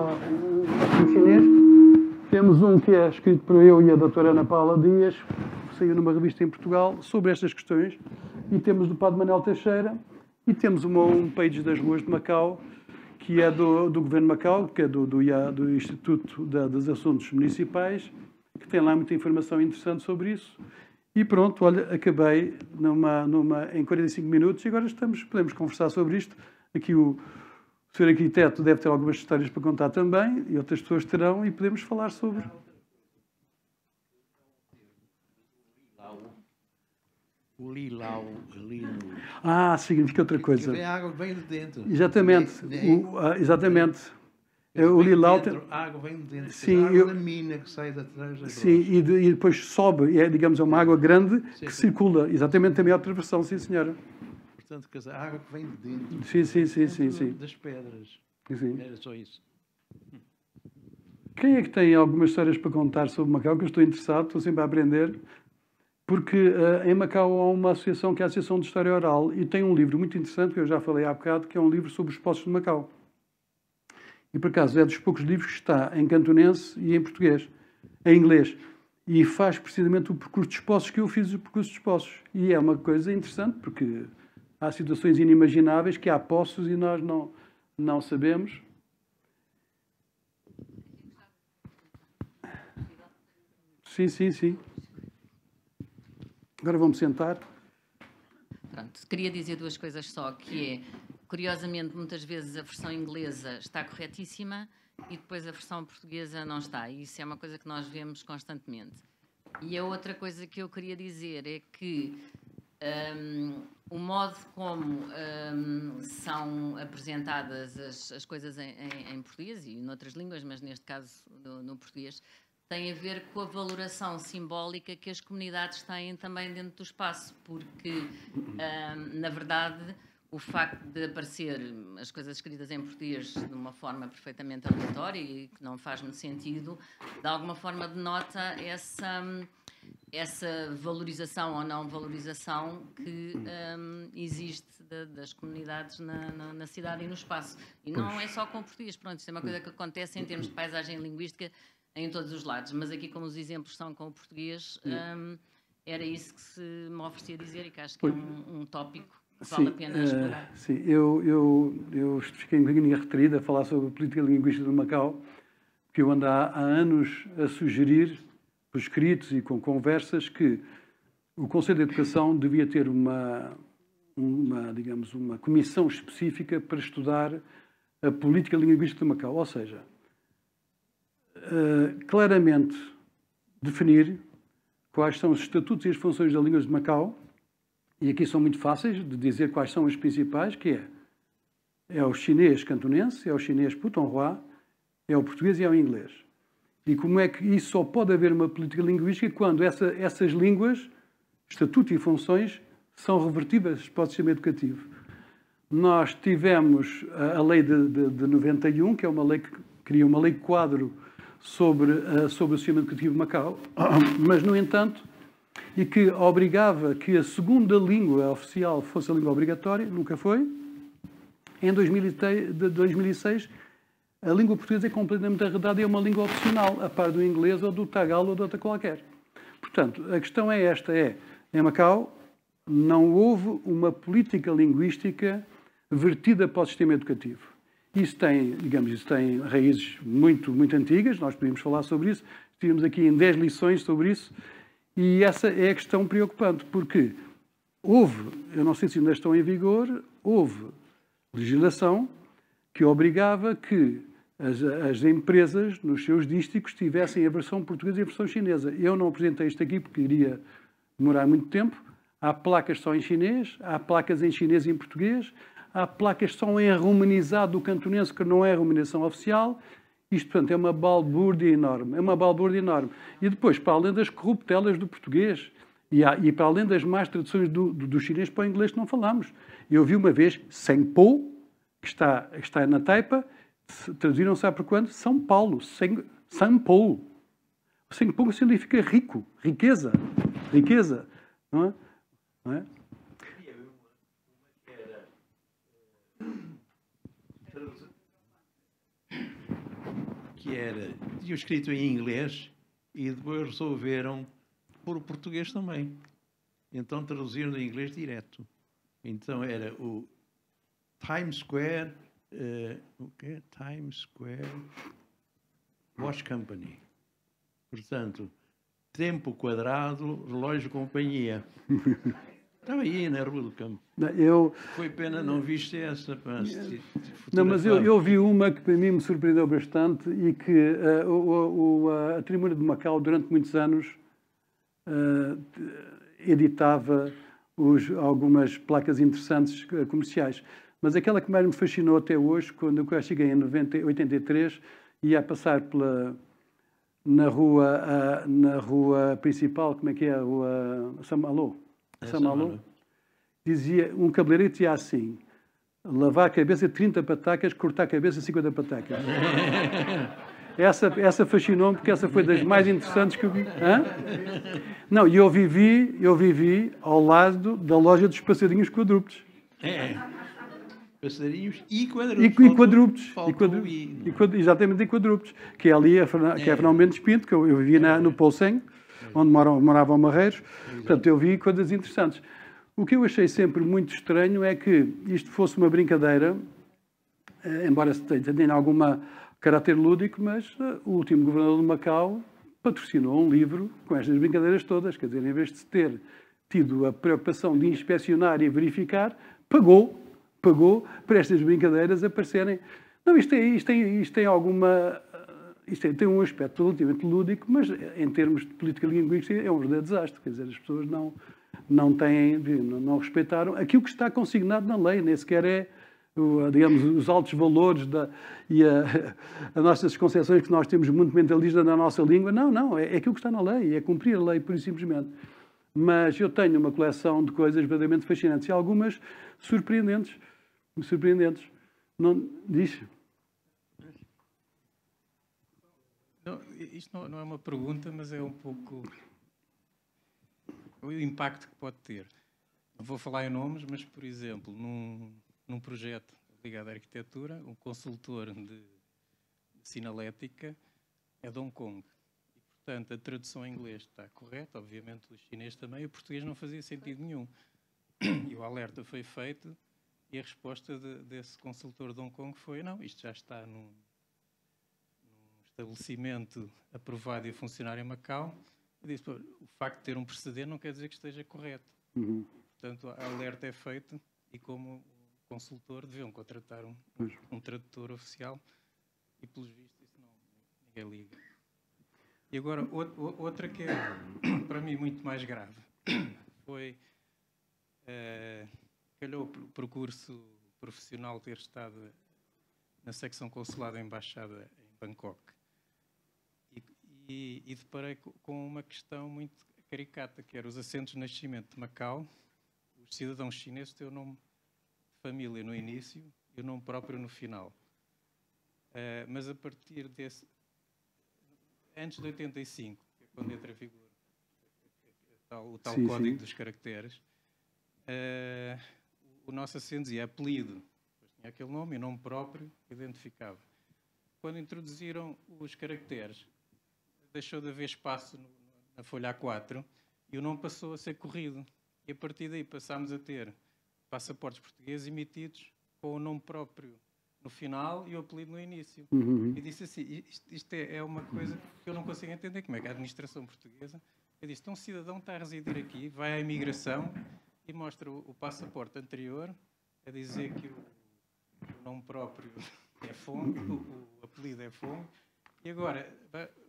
chinês. Temos um que é escrito por eu e a doutora Ana Paula Dias, que saiu numa revista em Portugal, sobre estas questões. E temos do Padre Manuel Teixeira. E temos um page das ruas de Macau, que é do Governo de Macau, que é do Instituto dos Assuntos Municipais, que tem lá muita informação interessante sobre isso. E pronto, olha, acabei em 45 minutos e agora podemos conversar sobre isto. Aqui o Sr. Arquiteto deve ter algumas histórias para contar também, e outras pessoas terão, e podemos falar sobre. O lilau, ali no... Significa outra coisa. Que é a água que vem de dentro. Exatamente. Exatamente. O lilau... A água vem de dentro. Sim, a água da mina que sai de atrás das sim, rochas. e depois sobe. Digamos, é uma água grande que Sim. circula. Exatamente, também a outra versão, sim, senhora. Portanto, a água que vem de dentro. Sim. Das pedras. Sim. Era só isso. Quem é que tem algumas histórias para contar sobre Macau? Que eu estou interessado, estou sempre a aprender. Porque em Macau há uma associação que é a Associação de História Oral e tem um livro muito interessante, que eu já falei há bocado, que é um livro sobre os poços de Macau. E, por acaso, é dos poucos livros que está em cantonense e em português, em inglês. E faz precisamente o percurso dos poços que eu fiz, o percurso dos poços. E é uma coisa interessante, porque há situações inimagináveis que há poços e nós não sabemos. Sim. Agora vamos sentar. Pronto, queria dizer duas coisas só, que é, curiosamente, muitas vezes a versão inglesa está corretíssima e depois a versão portuguesa não está. E isso é uma coisa que nós vemos constantemente. E a outra coisa que eu queria dizer é que o modo como são apresentadas as coisas em português e noutras línguas, mas neste caso no português, tem a ver com a valoração simbólica que as comunidades têm também dentro do espaço, porque, na verdade, o facto de aparecer as coisas escritas em português de uma forma perfeitamente aleatória e que não faz muito sentido, de alguma forma denota essa valorização ou não valorização que existe das comunidades na cidade e no espaço. E não é só com o português, pronto, isto é uma coisa que acontece em termos de paisagem linguística em todos os lados, mas aqui como os exemplos são com o português, era isso que se me oferecia dizer e que acho que é um tópico que vale a pena explorar. Sim, eu fiquei um bocadinho retraído a falar sobre a política linguística de Macau, porque eu ando há anos a sugerir, por escritos e com conversas, que o Conselho de Educação devia ter digamos, uma comissão específica para estudar a política linguística de Macau, ou seja, claramente definir quais são os estatutos e as funções das línguas de Macau, e aqui são muito fáceis de dizer quais são as principais, que é o chinês cantonense, é o chinês putonghua, é o português e é o inglês. E como é que isso só pode haver uma política linguística quando essas línguas, estatuto e funções, são revertidas para o sistema educativo. Nós tivemos a lei de 91, que é uma lei que cria uma lei quadro sobre o sistema educativo de Macau, mas, no entanto, e que obrigava que a segunda língua oficial fosse a língua obrigatória, nunca foi. Em 2006, a língua portuguesa é completamente arredada e é uma língua opcional, a par do inglês ou do tagalo ou de outra qualquer. Portanto, a questão é esta, em Macau não houve uma política linguística vertida para o sistema educativo. Isso tem raízes muito, muito antigas, nós podíamos falar sobre isso, estivemos aqui em 10 lições sobre isso, e essa é a questão preocupante, porque eu não sei se ainda estão em vigor, houve legislação que obrigava que as empresas, nos seus dísticos, tivessem a versão portuguesa e a versão chinesa. Eu não apresentei isto aqui porque iria demorar muito tempo. Há placas só em chinês, há placas em chinês e em português, há placas só em romanizado do cantonense, que não é a romanização oficial. Isto, portanto, é uma balbúrdia enorme. E depois, para além das corruptelas do português e para além das más traduções do chinês para o inglês que não falamos. Eu vi uma vez Sengpo, que está na Taipa, traduziram, sabe por quando? São Paulo, Sengpo. Sengpo significa rico, riqueza, não é? Tinha escrito em inglês e depois resolveram pôr o português também. Então traduziram do inglês direto. Então era o Times Square, Times Square Watch Company. Portanto, tempo quadrado, relógio companhia. Estava aí na Rua do Campo. Foi pena não viste essa. Não, mas eu vi uma que para mim me surpreendeu bastante e que a Tribuna de Macau, durante muitos anos, editava algumas placas interessantes comerciais. Mas aquela que mais me fascinou até hoje, quando eu cheguei em 83, ia a passar na rua principal, como é que é? A rua Samalô. Dizia, um cabeleireiro dizia assim: lavar a cabeça 30 patacas, cortar a cabeça 50 patacas. Essa fascinou-me, porque essa foi das mais interessantes que eu vi. Hã? Não, e eu vivi ao lado da loja dos passarinhos quadrúpedes. Passarinhos e quadrúpedes. E quadrúpedes. Exatamente, e quadrúpedes. Que é ali, que é Fernão Mendes Pinto, que eu vivi no Poussenho, onde moravam marreiros. Portanto, eu vi coisas interessantes. O que eu achei sempre muito estranho é que isto fosse uma brincadeira, embora tenha algum caráter lúdico, mas o último governador de Macau patrocinou um livro com estas brincadeiras todas. Quer dizer, em vez de ter tido a preocupação de inspecionar e verificar, pagou para estas brincadeiras aparecerem. Não, isto tem alguma... Isto tem um aspecto relativamente lúdico, mas em termos de política linguística é um verdadeiro desastre. Quer dizer, as pessoas não respeitaram aquilo que está consignado na lei, nem sequer é, digamos, os altos valores e as nossas concepções que nós temos muito mentalistas na nossa língua. Não, é aquilo que está na lei, é cumprir a lei, pura e simplesmente. Mas eu tenho uma coleção de coisas verdadeiramente fascinantes e algumas surpreendentes. Não diz? Não, isto não é uma pergunta, mas é um pouco o impacto que pode ter. Não vou falar em nomes, mas, por exemplo, num projeto ligado à arquitetura, um consultor de sinalética é de Hong Kong. E, portanto, a tradução em inglês está correta, obviamente o chinês também, o português não fazia sentido nenhum. E o alerta foi feito e a resposta desse consultor de Hong Kong foi: não, isto já está num estabelecimento aprovado e a funcionar em Macau. Eu disse: o facto de ter um precedente não quer dizer que esteja correto. Portanto, a alerta é feita e, como consultor, deviam contratar um tradutor oficial e, pelos vistos, isso ninguém liga. E agora, outra que é, para mim, muito mais grave, foi... calhou o percurso profissional ter estado na secção consular da Embaixada em Bangkok. E deparei com uma questão muito caricata, que era os assentos de nascimento de Macau. Os cidadãos chineses têm o nome de família no início e o nome próprio no final. Mas a partir desse... Antes de 85, que é quando entra em vigor o tal código dos caracteres, o nosso assento dizia apelido. Depois tinha aquele nome e nome próprio que identificava. Quando introduziram os caracteres, deixou de haver espaço na folha A4 e o nome passou a ser corrido. E a partir daí passámos a ter passaportes portugueses emitidos com o nome próprio no final e o apelido no início. E disse assim, isto é uma coisa que eu não consigo entender, como é que a administração portuguesa... Eu disse, então um cidadão está a residir aqui, vai à imigração e mostra o passaporte anterior a dizer que o nome próprio é Fong, o apelido é Fong, e agora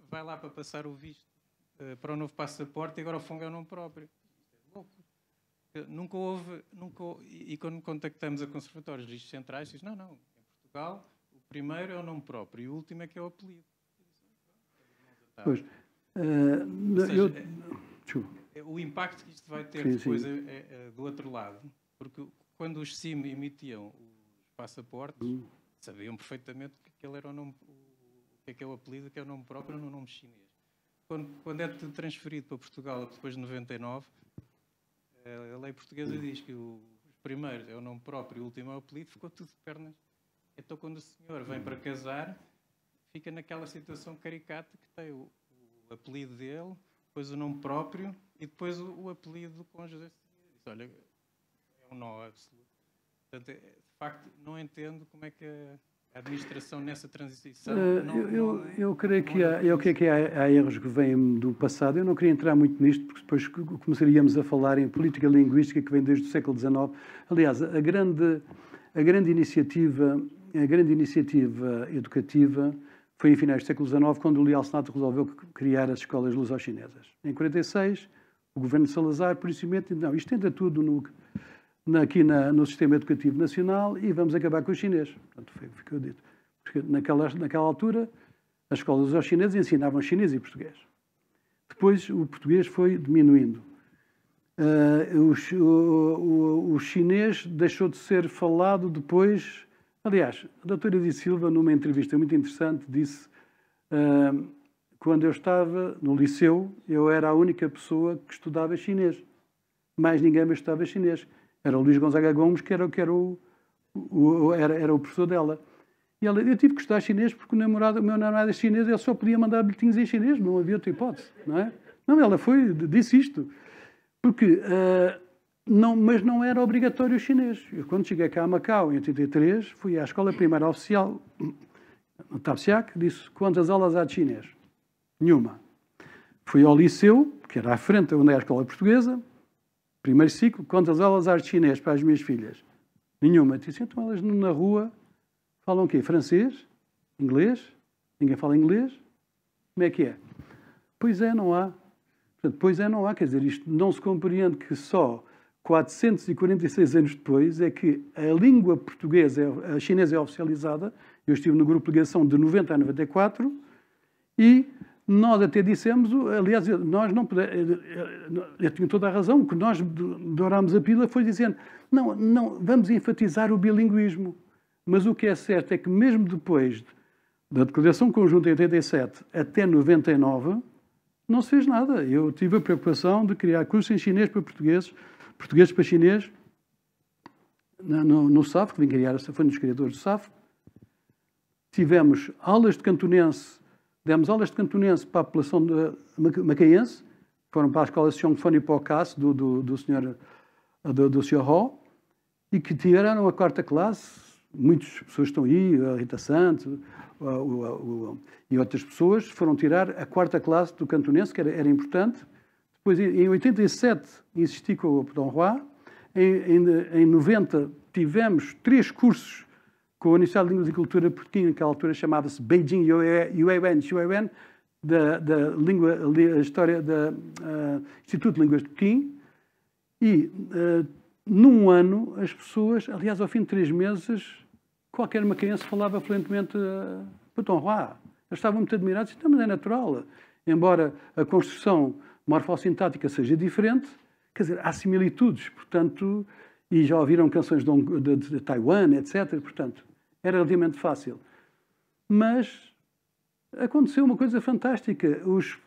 vai lá para passar o visto para o novo passaporte e agora o Fong é o nome próprio. Isto é louco. Nunca houve, e quando contactamos a Conservatórios de Registros Centrais, diz, não, em Portugal o primeiro é o nome próprio e o último é que é o apelido. Pois. O impacto que isto vai ter depois é do outro lado, porque quando os CIM emitiam os passaportes, sabiam perfeitamente que aquele era o nome, o que é o apelido, que é o nome próprio no nome chinês. Quando é transferido para Portugal depois de 99, a lei portuguesa diz que os primeiros é o nome próprio e o último é o apelido, ficou tudo de pernas. Então, quando o senhor vem para casar, fica naquela situação caricata que tem o apelido dele, depois o nome próprio e depois o apelido do cônjuge. Olha, é um nó absoluto. Portanto, de facto, não entendo como é que a administração nessa transição... Eu creio que há erros que vêm do passado. Eu não queria entrar muito nisto, porque depois começaríamos a falar em política linguística que vem desde o século XIX. Aliás, a grande iniciativa educativa foi em finais do século XIX, quando o Leal Senato resolveu criar as escolas luso-chinesas. Em 46, O governo de Salazar, por isso mesmo, não, isto entra tudo aqui no sistema educativo nacional e vamos acabar com o chinês. Portanto, foi o que eu disse. Porque naquela altura, as escolas aos chineses ensinavam chinês e português. Depois, o português foi diminuindo. O chinês deixou de ser falado depois. Aliás, a doutora Edith Silva, numa entrevista muito interessante, disse: quando eu estava no liceu, eu era a única pessoa que estudava chinês. Mais ninguém mais estudava chinês. Era o Luís Gonzaga Gomes, que era o professor dela. E ela, eu tive que estudar chinês porque o meu namorado é chinês, ele só podia mandar bilhetinhos em chinês, não havia outra hipótese, não é? Não, ela disse isto. Porque, mas não era obrigatório o chinês. Eu, quando cheguei cá a Macau, em 83, fui à escola primária oficial, no Tapsiac, disse: quantas aulas há de chinês? Nenhuma. Fui ao liceu, que era à frente onde é a escola portuguesa, primeiro ciclo, quantas aulas há de chinês para as minhas filhas? Nenhuma. Disse: então elas na rua falam o quê? Francês? Inglês? Ninguém fala inglês? Como é que é? Pois é, não há. Portanto, pois é, não há. Quer dizer, isto não se compreende que só 446 anos depois é que a língua portuguesa, a chinesa é oficializada. Eu estive no grupo de ligação de 90 a 94 e nós até dissemos, aliás, nós não podemos, eu tinha toda a razão, o que nós dourámos a pílula foi dizendo, não, vamos enfatizar o bilinguismo. Mas o que é certo é que mesmo depois da Declaração Conjunta em 87 até 99, não se fez nada. Eu tive a preocupação de criar cursos em chinês para portugueses, portugueses para chinês, no SAF, que vim criar, foi um dos criadores do SAF. Tivemos aulas de cantonense, demos aulas de cantonense para a população macaense, foram para a escola Sion Fone Pocas, do Sr. Ho, e que tiveram a quarta classe. Muitas pessoas estão aí, a Rita Santos e outras pessoas foram tirar a quarta classe do cantonense, que era importante. Depois, em 87, insisti com o Dom Roy. Em 90, tivemos 3 cursos com a Universidade de Línguas e Cultura de Pequim, naquela altura chamava-se Beijing Yuan, da História do Instituto de Línguas de Pequim. E num ano, as pessoas, aliás, ao fim de 3 meses, qualquer macaense falava fluentemente Dom Roy. Eles estavam muito admirados. Então, mas é natural. Embora a construção morfossintática seja diferente, quer dizer, há similitudes, portanto, e já ouviram canções de Taiwan, etc. Portanto, era relativamente fácil. Mas aconteceu uma coisa fantástica. Os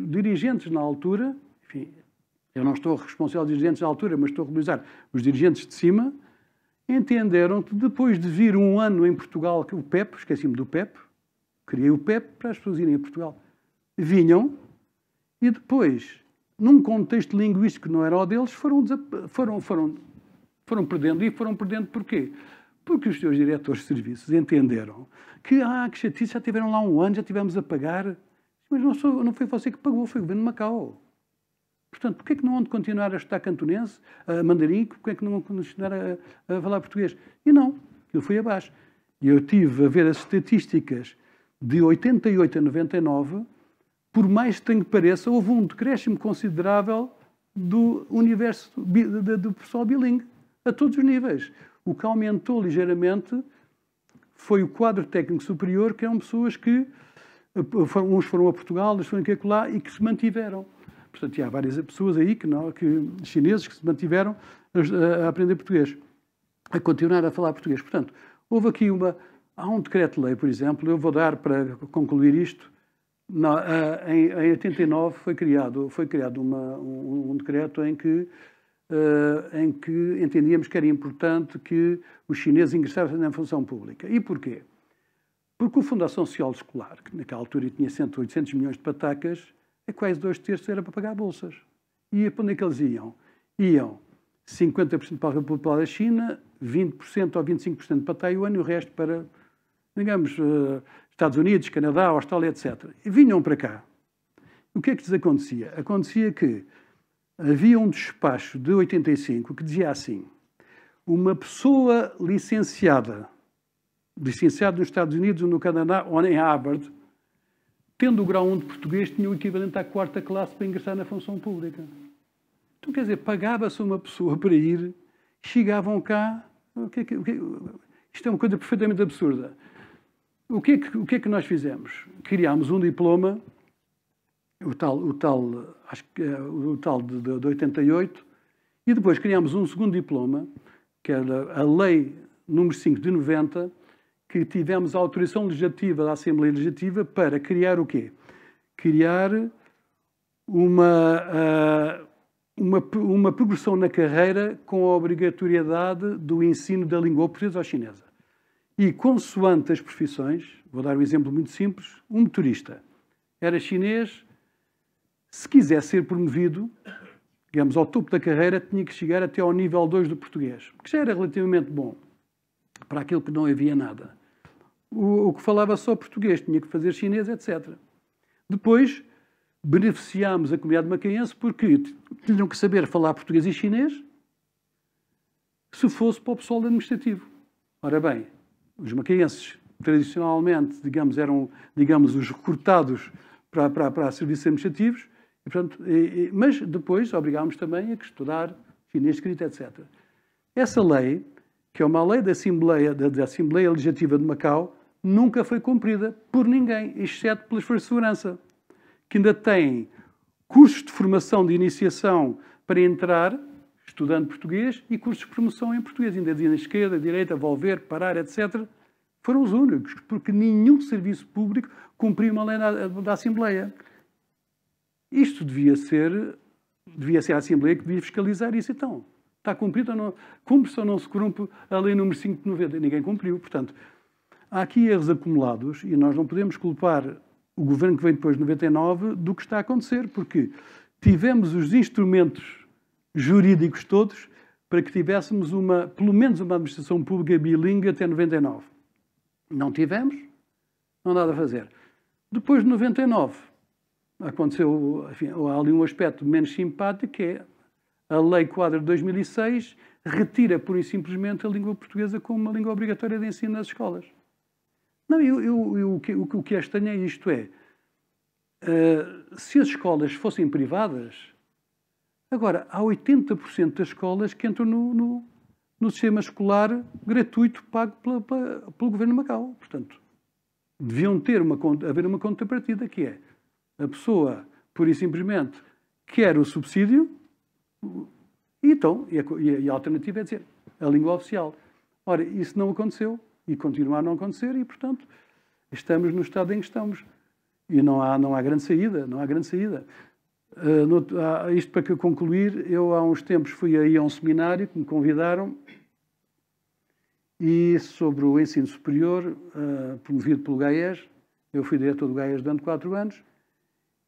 dirigentes na altura, enfim, eu não estou responsável dos dirigentes na altura, mas estou a realizar os dirigentes de cima, entenderam que depois de vir um ano em Portugal, o PEP, esqueci-me do PEP, criei o PEP para as pessoas irem a Portugal, vinham e depois, num contexto linguístico que não era o deles, foram perdendo. E foram perdendo porquê? Porque os seus diretores de serviços entenderam que chatice, já tiveram lá um ano, já tivemos a pagar, mas não foi você que pagou, foi o governo de Macau. Portanto, porquê é que não vão continuar a estudar cantonense, a mandarim, porquê é que não vão continuar a falar português? E não, aquilo foi abaixo. E eu tive a ver as estatísticas de 88 a 99, por mais estranho que pareça, houve um decréscimo considerável do universo do pessoal bilingue, a todos os níveis. O que aumentou ligeiramente foi o quadro técnico superior, que eram pessoas que, uns foram a Portugal, outros foram aqui lá, e que se mantiveram. Portanto, há várias pessoas aí, chineses, que se mantiveram a aprender português, a continuar a falar português. Portanto, houve aqui há um decreto-lei, por exemplo, eu vou dar para concluir isto. Em 89 foi criado um decreto em que entendíamos que era importante que os chineses ingressassem na função pública. E porquê? Porque a Fundação Social Escolar, que naquela altura tinha 800 milhões de patacas, quase 2/3 era para pagar bolsas. E para onde é que eles iam? Iam 50% para a República da China, 20% ou 25% para Taiwan e o resto para, digamos, Estados Unidos, Canadá, Austrália, etc. E vinham para cá. O que é que lhes acontecia? Acontecia que havia um despacho de 85 que dizia assim: uma pessoa licenciada nos Estados Unidos ou no Canadá ou em Harvard, tendo o grau 1 de português, tinha o equivalente à 4ª classe para ingressar na função pública. Então, quer dizer, pagava-se uma pessoa para ir, chegavam cá... Isto é uma coisa perfeitamente absurda. O que é que nós fizemos? Criámos um diploma, o tal de 88, e depois criámos um segundo diploma, que era a Lei número 5 de 90, que tivemos a autorização legislativa da Assembleia Legislativa para criar o quê? Criar uma progressão na carreira com a obrigatoriedade do ensino da língua portuguesa ou chinesa. E, consoante as profissões, vou dar um exemplo muito simples, um motorista era chinês, se quisesse ser promovido, digamos, ao topo da carreira, tinha que chegar até ao nível 2 do português, que já era relativamente bom, para aquilo que não havia nada. O que falava só português, tinha que fazer chinês, etc. Depois, beneficiámos a comunidade macaense porque tinham que saber falar português e chinês se fosse para o pessoal administrativo. Ora bem, os macaenses, tradicionalmente, digamos, eram, digamos, os recrutados para serviços administrativos, e, portanto, mas depois obrigámos também a estudar chinês, escrito, etc. Essa lei, que é uma lei da Assembleia Legislativa de Macau, nunca foi cumprida por ninguém, exceto pelas forças de segurança, que ainda têm cursos de formação de iniciação para entrar, estudando português, e cursos de promoção em português. Ainda dizem esquerda, direita, volver, parar, etc. Foram os únicos, porque nenhum serviço público cumpriu uma lei da Assembleia. Isto devia ser a Assembleia que devia fiscalizar isso. Então, está cumprido ou não? Cumpre-se ou não se cumpre a lei número 5 de 90? Ninguém cumpriu. Portanto, há aqui erros acumulados e nós não podemos culpar o governo que veio depois de 99 do que está a acontecer, porque tivemos os instrumentos jurídicos todos para que tivéssemos pelo menos uma administração pública bilíngue até 99. Não tivemos, não há nada a fazer. Depois de 99, aconteceu, enfim, há ali um aspecto menos simpático, que é a Lei Quadro de 2006 retira pura e simplesmente a língua portuguesa como uma língua obrigatória de ensino nas escolas. Não, o que é estranho é isto, se as escolas fossem privadas, agora, há 80% das escolas que entram no sistema escolar gratuito pago pelo Governo de Macau. Portanto, deviam haver uma contrapartida, que é a pessoa, pura e simplesmente, quer o subsídio, e a alternativa é dizer a língua oficial. Ora, isso não aconteceu e continua a não acontecer e, portanto, estamos no estado em que estamos. E não há grande saída, não há grande saída. Isto para concluir, eu há uns tempos fui aí a um seminário que me convidaram e sobre o ensino superior, promovido pelo GAES. Eu fui diretor do GAES durante 4 anos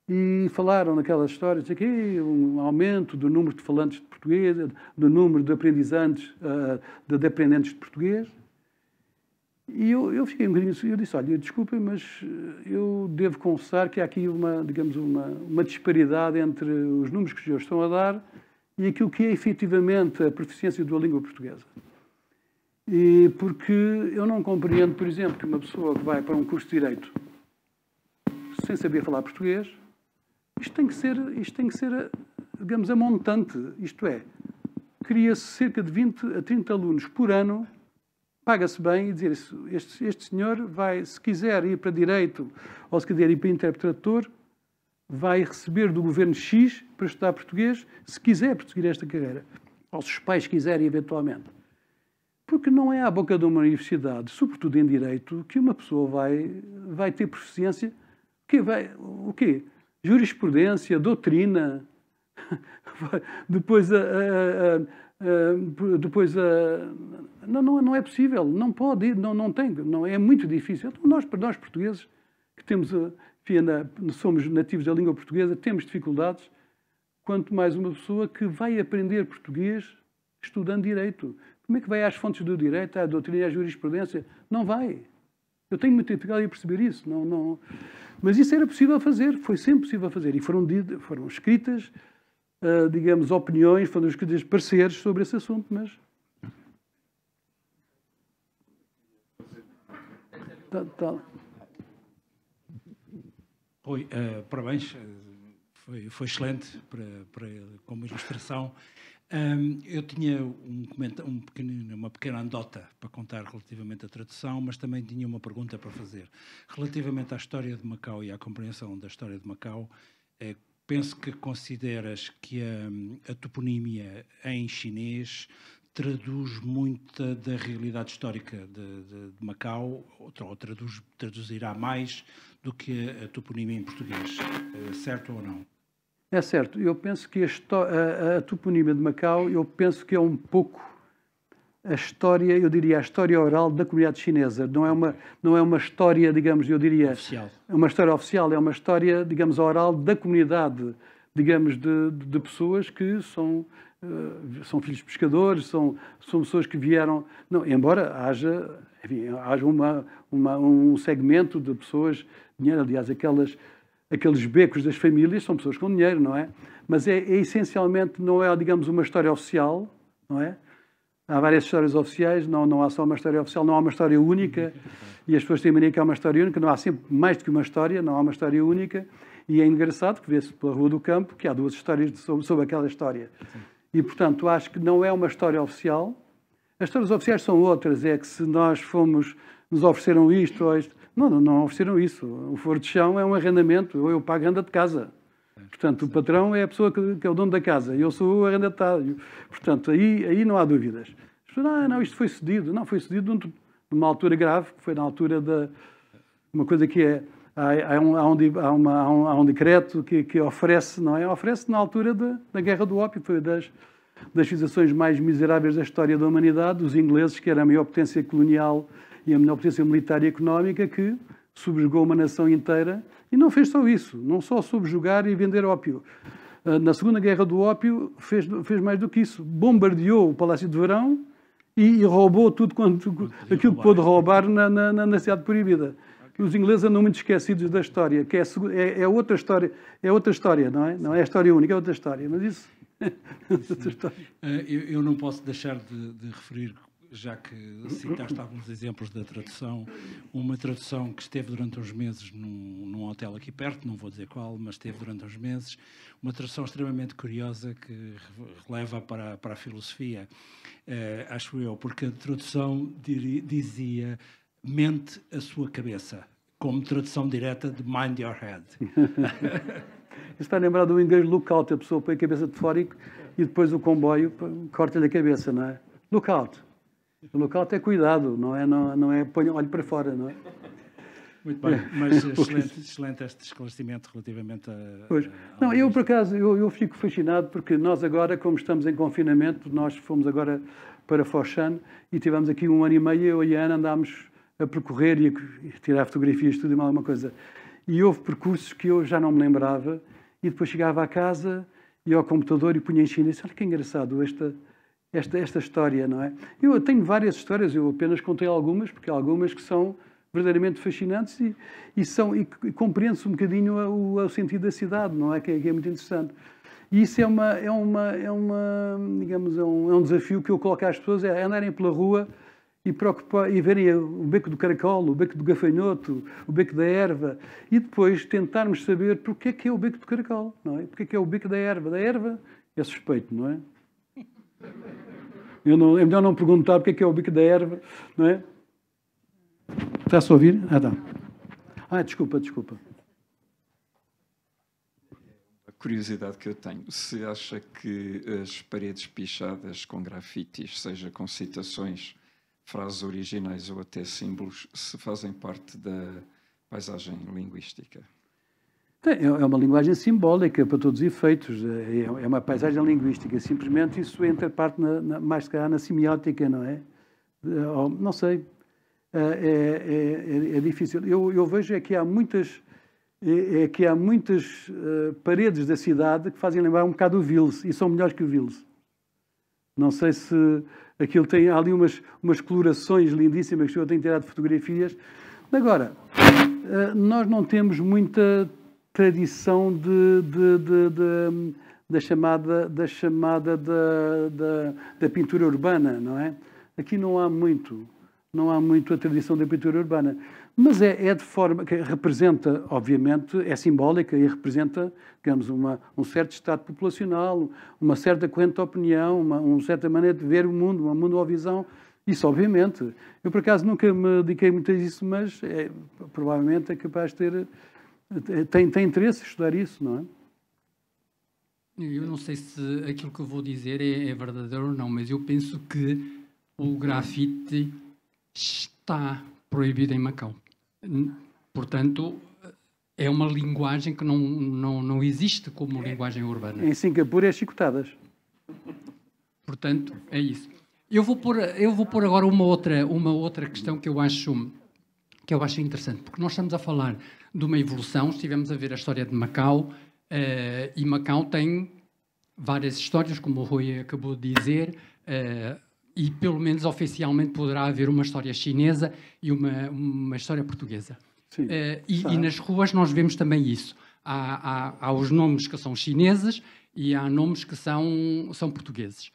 e falaram naquelas histórias de aqui um aumento do número de falantes de português, do número de aprendizantes, de aprendentes de português. E eu fiquei um bocadinho... Eu disse, olha, desculpem, mas eu devo confessar que há aqui uma disparidade entre os números que os senhores estão a dar e aquilo que é efetivamente a proficiência da língua portuguesa. E porque eu não compreendo, por exemplo, que uma pessoa que vai para um curso de Direito sem saber falar português, isto tem que ser, digamos, a montante. Isto é, cria-se cerca de 20 a 30 alunos por ano, paga-se bem e dizer este senhor vai, se quiser ir para Direito ou se quiser ir para Interpretador, vai receber do governo X para estudar português, se quiser prosseguir esta carreira. Ou se os pais quiserem, eventualmente. Porque não é à boca de uma universidade, sobretudo em Direito, que uma pessoa vai ter proficiência. O quê? Jurisprudência, doutrina, depois não é possível, não pode ir, não tem, é muito difícil. Então, nós portugueses, que temos, somos nativos da língua portuguesa, temos dificuldades, quanto mais uma pessoa que vai aprender português estudando Direito. Como é que vai às fontes do Direito, à doutrina e à jurisprudência? Não vai. Eu tenho muita dificuldade em perceber isso. Mas isso era possível fazer, foi sempre possível fazer. E foram escritas, digamos, opiniões, foram escritas pareceres sobre esse assunto, mas... Rui, parabéns. foi excelente como ilustração. Eu tinha uma pequena anedota para contar relativamente à tradução, mas também tinha uma pergunta para fazer. Relativamente à história de Macau e à compreensão da história de Macau, penso que consideras que a toponímia em chinês traduz muito da realidade histórica de Macau, ou traduzirá mais do que a toponímia em português, certo ou não? É certo. Eu penso que a toponímia de Macau, eu penso que é um pouco a história, eu diria, a história oral da comunidade chinesa. Não é uma história, digamos, eu diria... Oficial. É uma história oficial, é uma história, digamos, oral da comunidade, digamos, de pessoas que são filhos de pescadores, são pessoas que vieram... Não, embora haja um segmento de pessoas, dinheiro, aliás, aqueles becos das famílias são pessoas com dinheiro, não é? Mas essencialmente não é, digamos, uma história oficial, não é? Há várias histórias oficiais, não há só uma história oficial, não há uma história única, e as pessoas têm a mania que há uma história única, não há sempre mais do que uma história, não há uma história única, e é engraçado que vê-se pela Rua do Campo que há duas histórias sobre aquela história. E, portanto, acho que não é uma história oficial. As histórias oficiais são outras, é que se nós nos ofereceram isto ou isto... Não ofereceram isso. O foro de chão é um arrendamento, ou eu pago a renda de casa. Portanto, o patrão é a pessoa que é o dono da casa, e eu sou o arrendatário. Portanto, aí não há dúvidas. As pessoas, não, isto foi cedido. Não, foi cedido numa altura grave, que foi na altura de uma coisa que é... Há um decreto que oferece, não é? Oferece na altura da Guerra do Ópio, foi das civilizações mais miseráveis da história da humanidade, os ingleses, que era a maior potência colonial e a menor potência militar e económica, que subjugou uma nação inteira e não fez só isso, não só subjugar e vender ópio. Na Segunda Guerra do Ópio fez mais do que isso, bombardeou o Palácio de Verão e roubou tudo aquilo que pôde roubar na Cidade Proibida. Os ingleses andam muito esquecidos da história, que é outra história, não é? Não é a história única, é outra história, mas isso é outra história. Eu não posso deixar de referir, já que citaste alguns exemplos da tradução, uma tradução que esteve durante uns meses num hotel aqui perto, não vou dizer qual, mas esteve durante uns meses, uma tradução extremamente curiosa que releva para a filosofia, acho eu, porque a tradução dizia mente a sua cabeça, como tradução direta de mind your head. Está lembrado do inglês lookout, a pessoa põe a cabeça de fora e depois o comboio corta-lhe a cabeça, não é? Lookout. O lookout é cuidado, não é põe olho para fora, não é? Muito bem, mas excelente este esclarecimento relativamente Não, eu por acaso, eu fico fascinado porque nós agora, como estamos em confinamento, nós fomos agora para Foshan e tivemos aqui 1 ano e meio, eu e a Ana andámos a percorrer e a tirar fotografias, tudo e mais alguma coisa. E houve percursos que eu já não me lembrava e depois chegava à casa e ao computador e punha em chinês. Olha que engraçado esta história, não é? Eu tenho várias histórias, eu apenas contei algumas, porque há algumas que são verdadeiramente fascinantes e compreende-se um bocadinho o sentido da cidade, não é? Que é muito interessante. E isso é um desafio que eu coloco às pessoas, é andarem pela rua e verem o beco do caracol, o beco do gafanhoto, o beco da erva, e depois tentarmos saber porque é que é o beco do caracol, não é? Porque é que é o beco da erva. Da erva é suspeito, não é? É melhor não perguntar porque é que é o beco da erva, não é? Está-se a ouvir? Tá. Desculpa. A curiosidade que eu tenho, se acha que as paredes pichadas com grafites, seja com citações, frases originais ou até símbolos, se fazem parte da paisagem linguística? É uma linguagem simbólica para todos os efeitos. É uma paisagem linguística. Simplesmente isso entra parte mais se calhar na semiótica, não é? Não sei. É difícil. Eu vejo que há muitas paredes da cidade que fazem lembrar um bocado o Vils e são melhores que o Vils. Não sei se aquilo tem ali umas colorações lindíssimas que eu tenho tirado fotografias. Agora, nós não temos muita tradição da chamada da pintura urbana, não é? Aqui não há muito a tradição da pintura urbana. Mas é de forma que representa, obviamente, é simbólica e representa, digamos, um certo estado populacional, uma certa corrente de opinião, uma certa maneira de ver o mundo, uma mundovisão. Isso, obviamente. Eu, por acaso, nunca me dediquei muito a isso, mas provavelmente é capaz de ter... Tem interesse em estudar isso, não é? Eu não sei se aquilo que eu vou dizer é verdadeiro ou não, mas eu penso que o grafite está proibido em Macau. Portanto, é uma linguagem que não existe como linguagem urbana. Em Singapura é chicotadas. Portanto, é isso. Eu vou pôr agora uma outra questão que eu acho interessante, porque nós estamos a falar de uma evolução, estivemos a ver a história de Macau, e Macau tem várias histórias, como o Rui acabou de dizer, e pelo menos oficialmente poderá haver uma história chinesa e uma história portuguesa. Sim, e nas ruas nós vemos também isso. Há os nomes que são chineses e há nomes que são portugueses.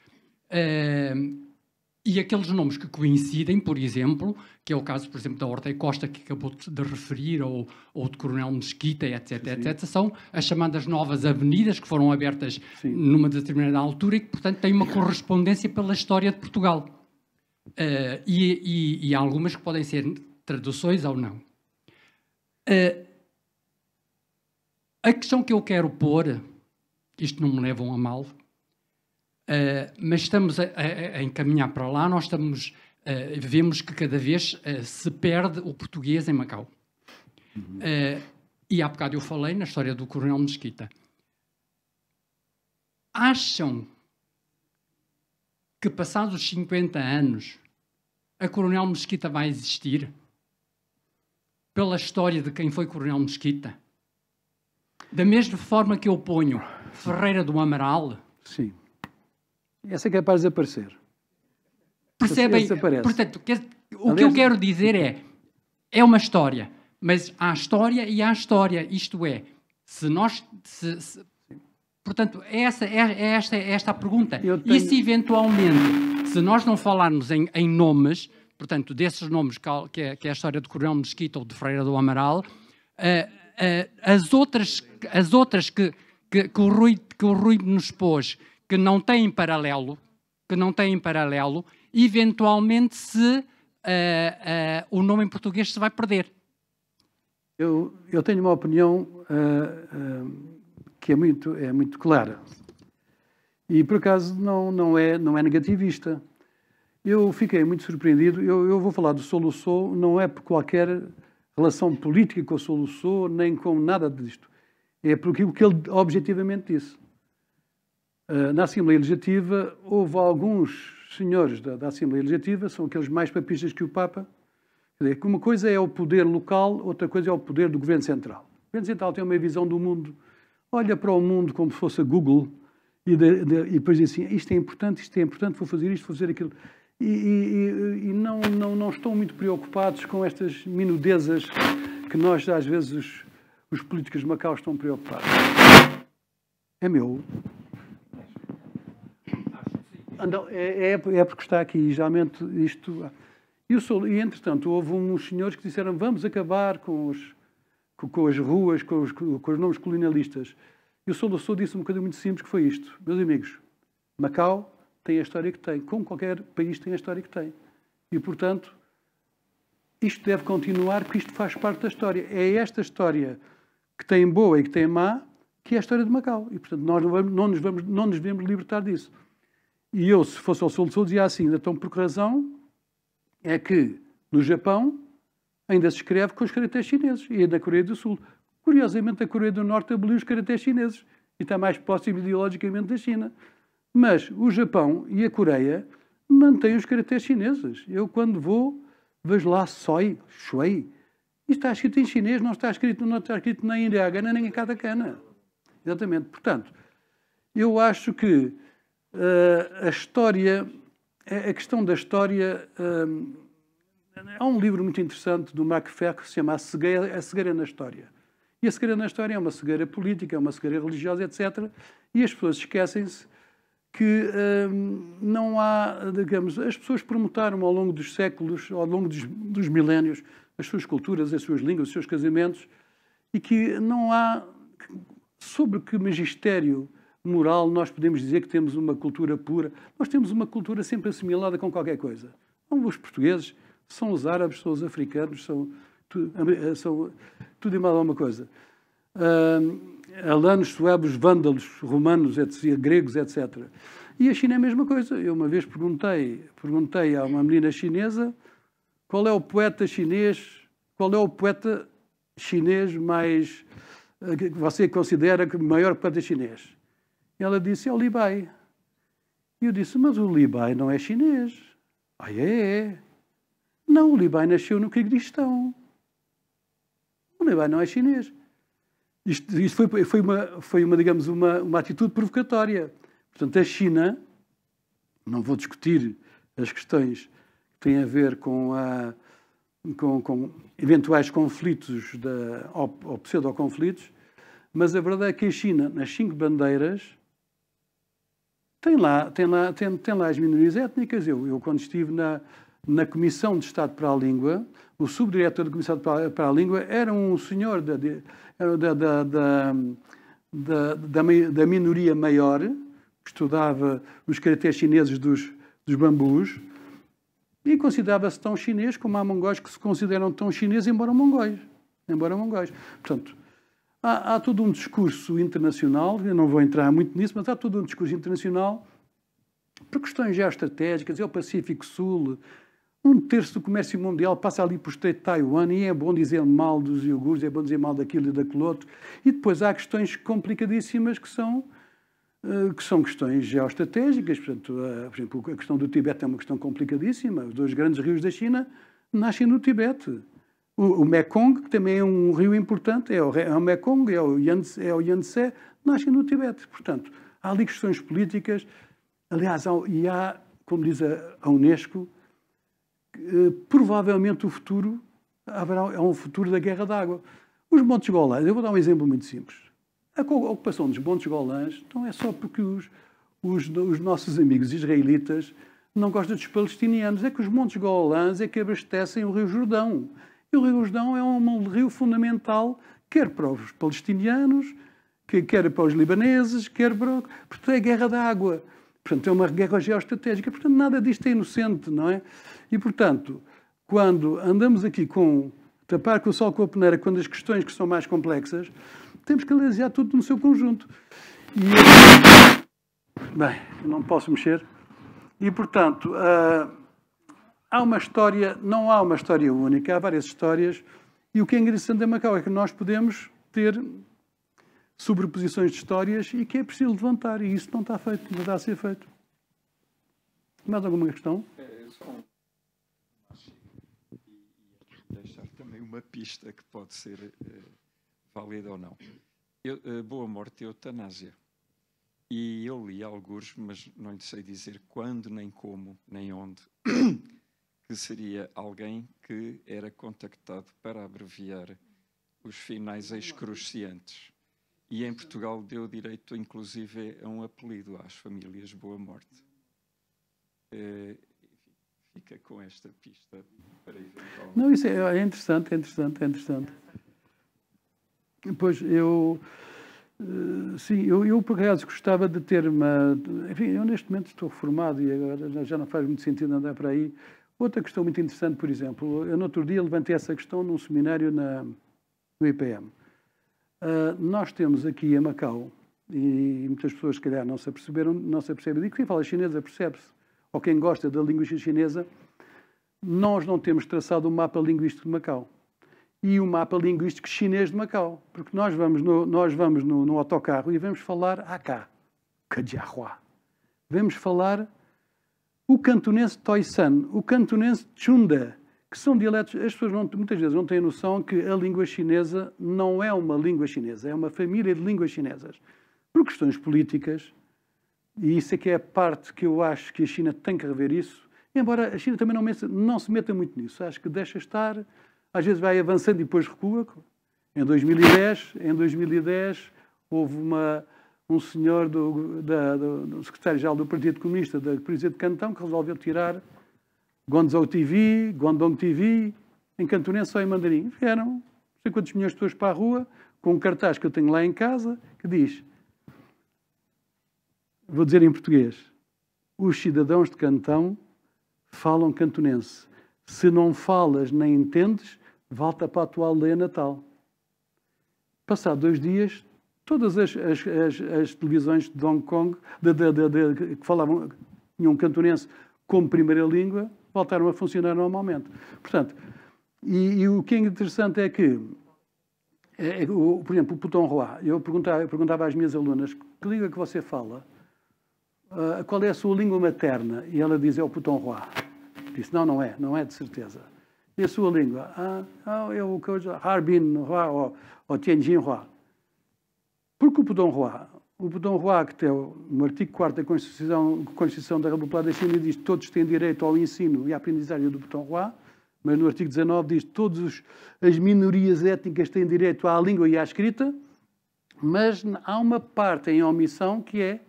E aqueles nomes que coincidem, por exemplo, que é o caso, por exemplo, da Horta e Costa, que acabou de referir, ou de Coronel Mesquita, etc., etc., são as chamadas novas avenidas que foram abertas numa determinada altura e que, portanto, têm uma correspondência pela história de Portugal. E há algumas que podem ser traduções ou não. A questão que eu quero pôr, isto não me levam a mal, mas estamos a encaminhar para lá, nós vemos que cada vez se perde o português em Macau. E há bocado eu falei na história do Coronel Mesquita. Acham que passados os 50 anos a Coronel Mesquita vai existir? Pela história de quem foi Coronel Mesquita? Da mesma forma que eu ponho Ferreira do Amaral? Sim. Essa é capaz de aparecer. Percebem? Portanto, o que eu quero dizer é uma história, mas há história e há história. Isto é, se nós... portanto, é esta a pergunta. E se eventualmente, se nós não falarmos em nomes, portanto, desses nomes que é a história de Coronel Mesquita ou de Ferreira do Amaral, as outras que o Rui nos pôs, que não têm paralelo, eventualmente o nome em português se vai perder. Eu tenho uma opinião que é muito clara. E, por acaso, não é negativista. Eu fiquei muito surpreendido. Eu vou falar do Soluçou, não é por qualquer relação política com o Soluçou, nem com nada disto. É por aquilo que ele objetivamente disse. Na Assembleia Legislativa, houve alguns senhores da Assembleia Legislativa, são aqueles mais papistas que o Papa. Quer dizer, que uma coisa é o poder local, outra coisa é o poder do Governo Central. O Governo Central tem uma visão do mundo, olha para o mundo como se fosse a Google e depois diz assim, isto é importante, vou fazer isto, vou fazer aquilo. E não estão muito preocupados com estas minudezas que nós, às vezes, os políticos de Macau estão preocupados. É meu. É porque está aqui, geralmente, isto... E, entretanto, houve uns senhores que disseram vamos acabar com as ruas, com os nomes colonialistas. E o Soluçou disse uma coisa muito simples, que foi isto. Meus amigos, Macau tem a história que tem, como qualquer país tem a história que tem. E, portanto, isto deve continuar, porque isto faz parte da história. É esta história que tem boa e que tem má, que é a história de Macau. E, portanto, nós não nos devemos libertar disso. E eu, se fosse ao Soluçou, dizia assim, então, por que razão é que no Japão ainda se escreve com os caracteres chineses e na Coreia do Sul. Curiosamente, a Coreia do Norte aboliu os caracteres chineses e está mais próximo ideologicamente da China. Mas o Japão e a Coreia mantêm os caracteres chineses. Eu, quando vou, vejo lá soi, shui. Isto está escrito em chinês, não está escrito nem em hiragana, nem em katakana. Exatamente. Portanto, eu acho que a questão da história... há um livro muito interessante do Marc Ferro que se chama A Cegueira na História. E a cegueira na história é uma cegueira política, é uma cegueira religiosa, etc. E as pessoas esquecem-se que não há, digamos, as pessoas permutaram ao longo dos séculos, ao longo dos milénios, as suas culturas, as suas línguas, os seus casamentos, e que não há... Sobre que magistério moral nós podemos dizer que temos uma cultura pura? Nós temos uma cultura sempre assimilada com qualquer coisa. São os portugueses, são os árabes, são os africanos, são tudo e mais alguma coisa. Alanos, suevos, vândalos, romanos, etc., gregos, etc. E a China é a mesma coisa. Eu uma vez perguntei a uma menina chinesa qual é o poeta chinês mais que você considera que o maior poeta chinês. E ela disse, é o Li Bai. E eu disse, mas o Li Bai não é chinês. É. Não, o Li Bai nasceu no Quirguistão. O Li Bai não é chinês. Isto foi uma atitude provocatória. Portanto, a China, não vou discutir as questões que têm a ver com eventuais conflitos ou pseudo-conflitos, mas a verdade é que a China, nas 5 bandeiras, tem lá as minorias étnicas. Eu quando estive na Comissão de Estado para a Língua, o subdiretor da Comissão para a Língua era um senhor da minoria maior, que estudava os caracteres chineses dos bambus, e considerava-se tão chinês como há mongóis que se consideram tão chineses, embora mongóis. Portanto, há todo um discurso internacional, eu não vou entrar muito nisso, mas há todo um discurso internacional por questões geoestratégicas, é o Pacífico Sul, 1/3 do comércio mundial passa ali por Estreito de Taiwan, e é bom dizer mal dos iogures, é bom dizer mal daquilo e daquele outro. E depois há questões complicadíssimas que são questões geoestratégicas. Portanto, por exemplo, a questão do Tibete é uma questão complicadíssima. Os 2 grandes rios da China nascem no Tibete. O Mekong, que também é um rio importante, é o Mekong, é o Yangtze, nascem no Tibete. Portanto, há ali questões políticas. Aliás, há, como diz a Unesco, provavelmente o futuro é um futuro da guerra d'água. Os Montes Golãs, eu vou dar um exemplo muito simples. A ocupação dos Montes Golãs não é só porque os nossos amigos israelitas não gostam dos palestinianos, é que os Montes Golãs é que abastecem o Rio Jordão. E o Rio Jordão é um rio fundamental, quer para os palestinianos, quer para os libaneses, portanto, é a guerra da água. Portanto, é uma guerra geoestratégica. Portanto, nada disto é inocente, não é? E, portanto, quando andamos aqui tapar com o sol com a peneira, quando as questões que são mais complexas, temos que analisar tudo no seu conjunto. Bem, não posso mexer. E, portanto, não há uma história única, há várias histórias. E o que é interessante em Macau é que nós podemos ter sobreposições de histórias e que é preciso levantar. E isso não está feito, não está a ser feito. Mais alguma questão? Deixar também uma pista que pode ser válida ou não. Boa Morte e Eutanásia. E eu li alguns, mas não lhe sei dizer quando, nem como, nem onde, que seria alguém que era contactado para abreviar os finais excruciantes. E em Portugal deu direito, inclusive, a um apelido às famílias Boa Morte. Fica com esta pista para eventualmente... Não, isso é interessante. Pois, eu por acaso gostava de ter uma... Enfim, eu neste momento estou formado e agora já não faz muito sentido andar para aí. Outra questão muito interessante, por exemplo, eu no outro dia levantei essa questão num seminário no IPM. Nós temos aqui em Macau, e muitas pessoas, se calhar, não se apercebem, e quem fala chinesa percebe-se, ou quem gosta da linguística chinesa, nós não temos traçado um mapa linguístico de Macau. E o mapa linguístico chinês de Macau. Porque nós vamos no autocarro e vamos falar Aka, Kajiahua. Vamos falar o cantonense Toisan, o cantonense Chunda, que são dialetos. As pessoas muitas vezes não têm noção que a língua chinesa não é uma língua chinesa, é uma família de línguas chinesas. Por questões políticas, e isso é que é a parte que eu acho que a China tem que rever isso, embora a China também não se meta muito nisso. Acho que deixa estar, às vezes vai avançando e depois recua. Em 2010 houve um senhor do secretário-geral do Partido Comunista da província de Cantão que resolveu tirar Guangzhou TV, Guangdong TV, em cantonense ou em mandarim. Vieram não sei quantos milhões de pessoas para a rua, com um cartaz que eu tenho lá em casa, que diz, vou dizer em português, os cidadãos de Cantão falam cantonense. Se não falas nem entendes, volta para a tua aldeia natal. Passado 2 dias, todas as televisões de Hong Kong que falavam, tinham cantonense como primeira língua, voltaram a funcionar normalmente. Portanto, e o que é interessante é que, por exemplo, o Putonghua, eu perguntava às minhas alunas, que língua que você fala? Qual é a sua língua materna? E ela diz, é o Putonghua. Disse, não é de certeza. E a sua língua? É o Harbin Hua ou Tianjin Hua. Porque o Putonghua, que tem no artigo 4º da Constituição da República da China, diz que todos têm direito ao ensino e à aprendizagem do Putonghua, mas no artigo 19 diz que todas as minorias étnicas têm direito à língua e à escrita, mas há uma parte em omissão que é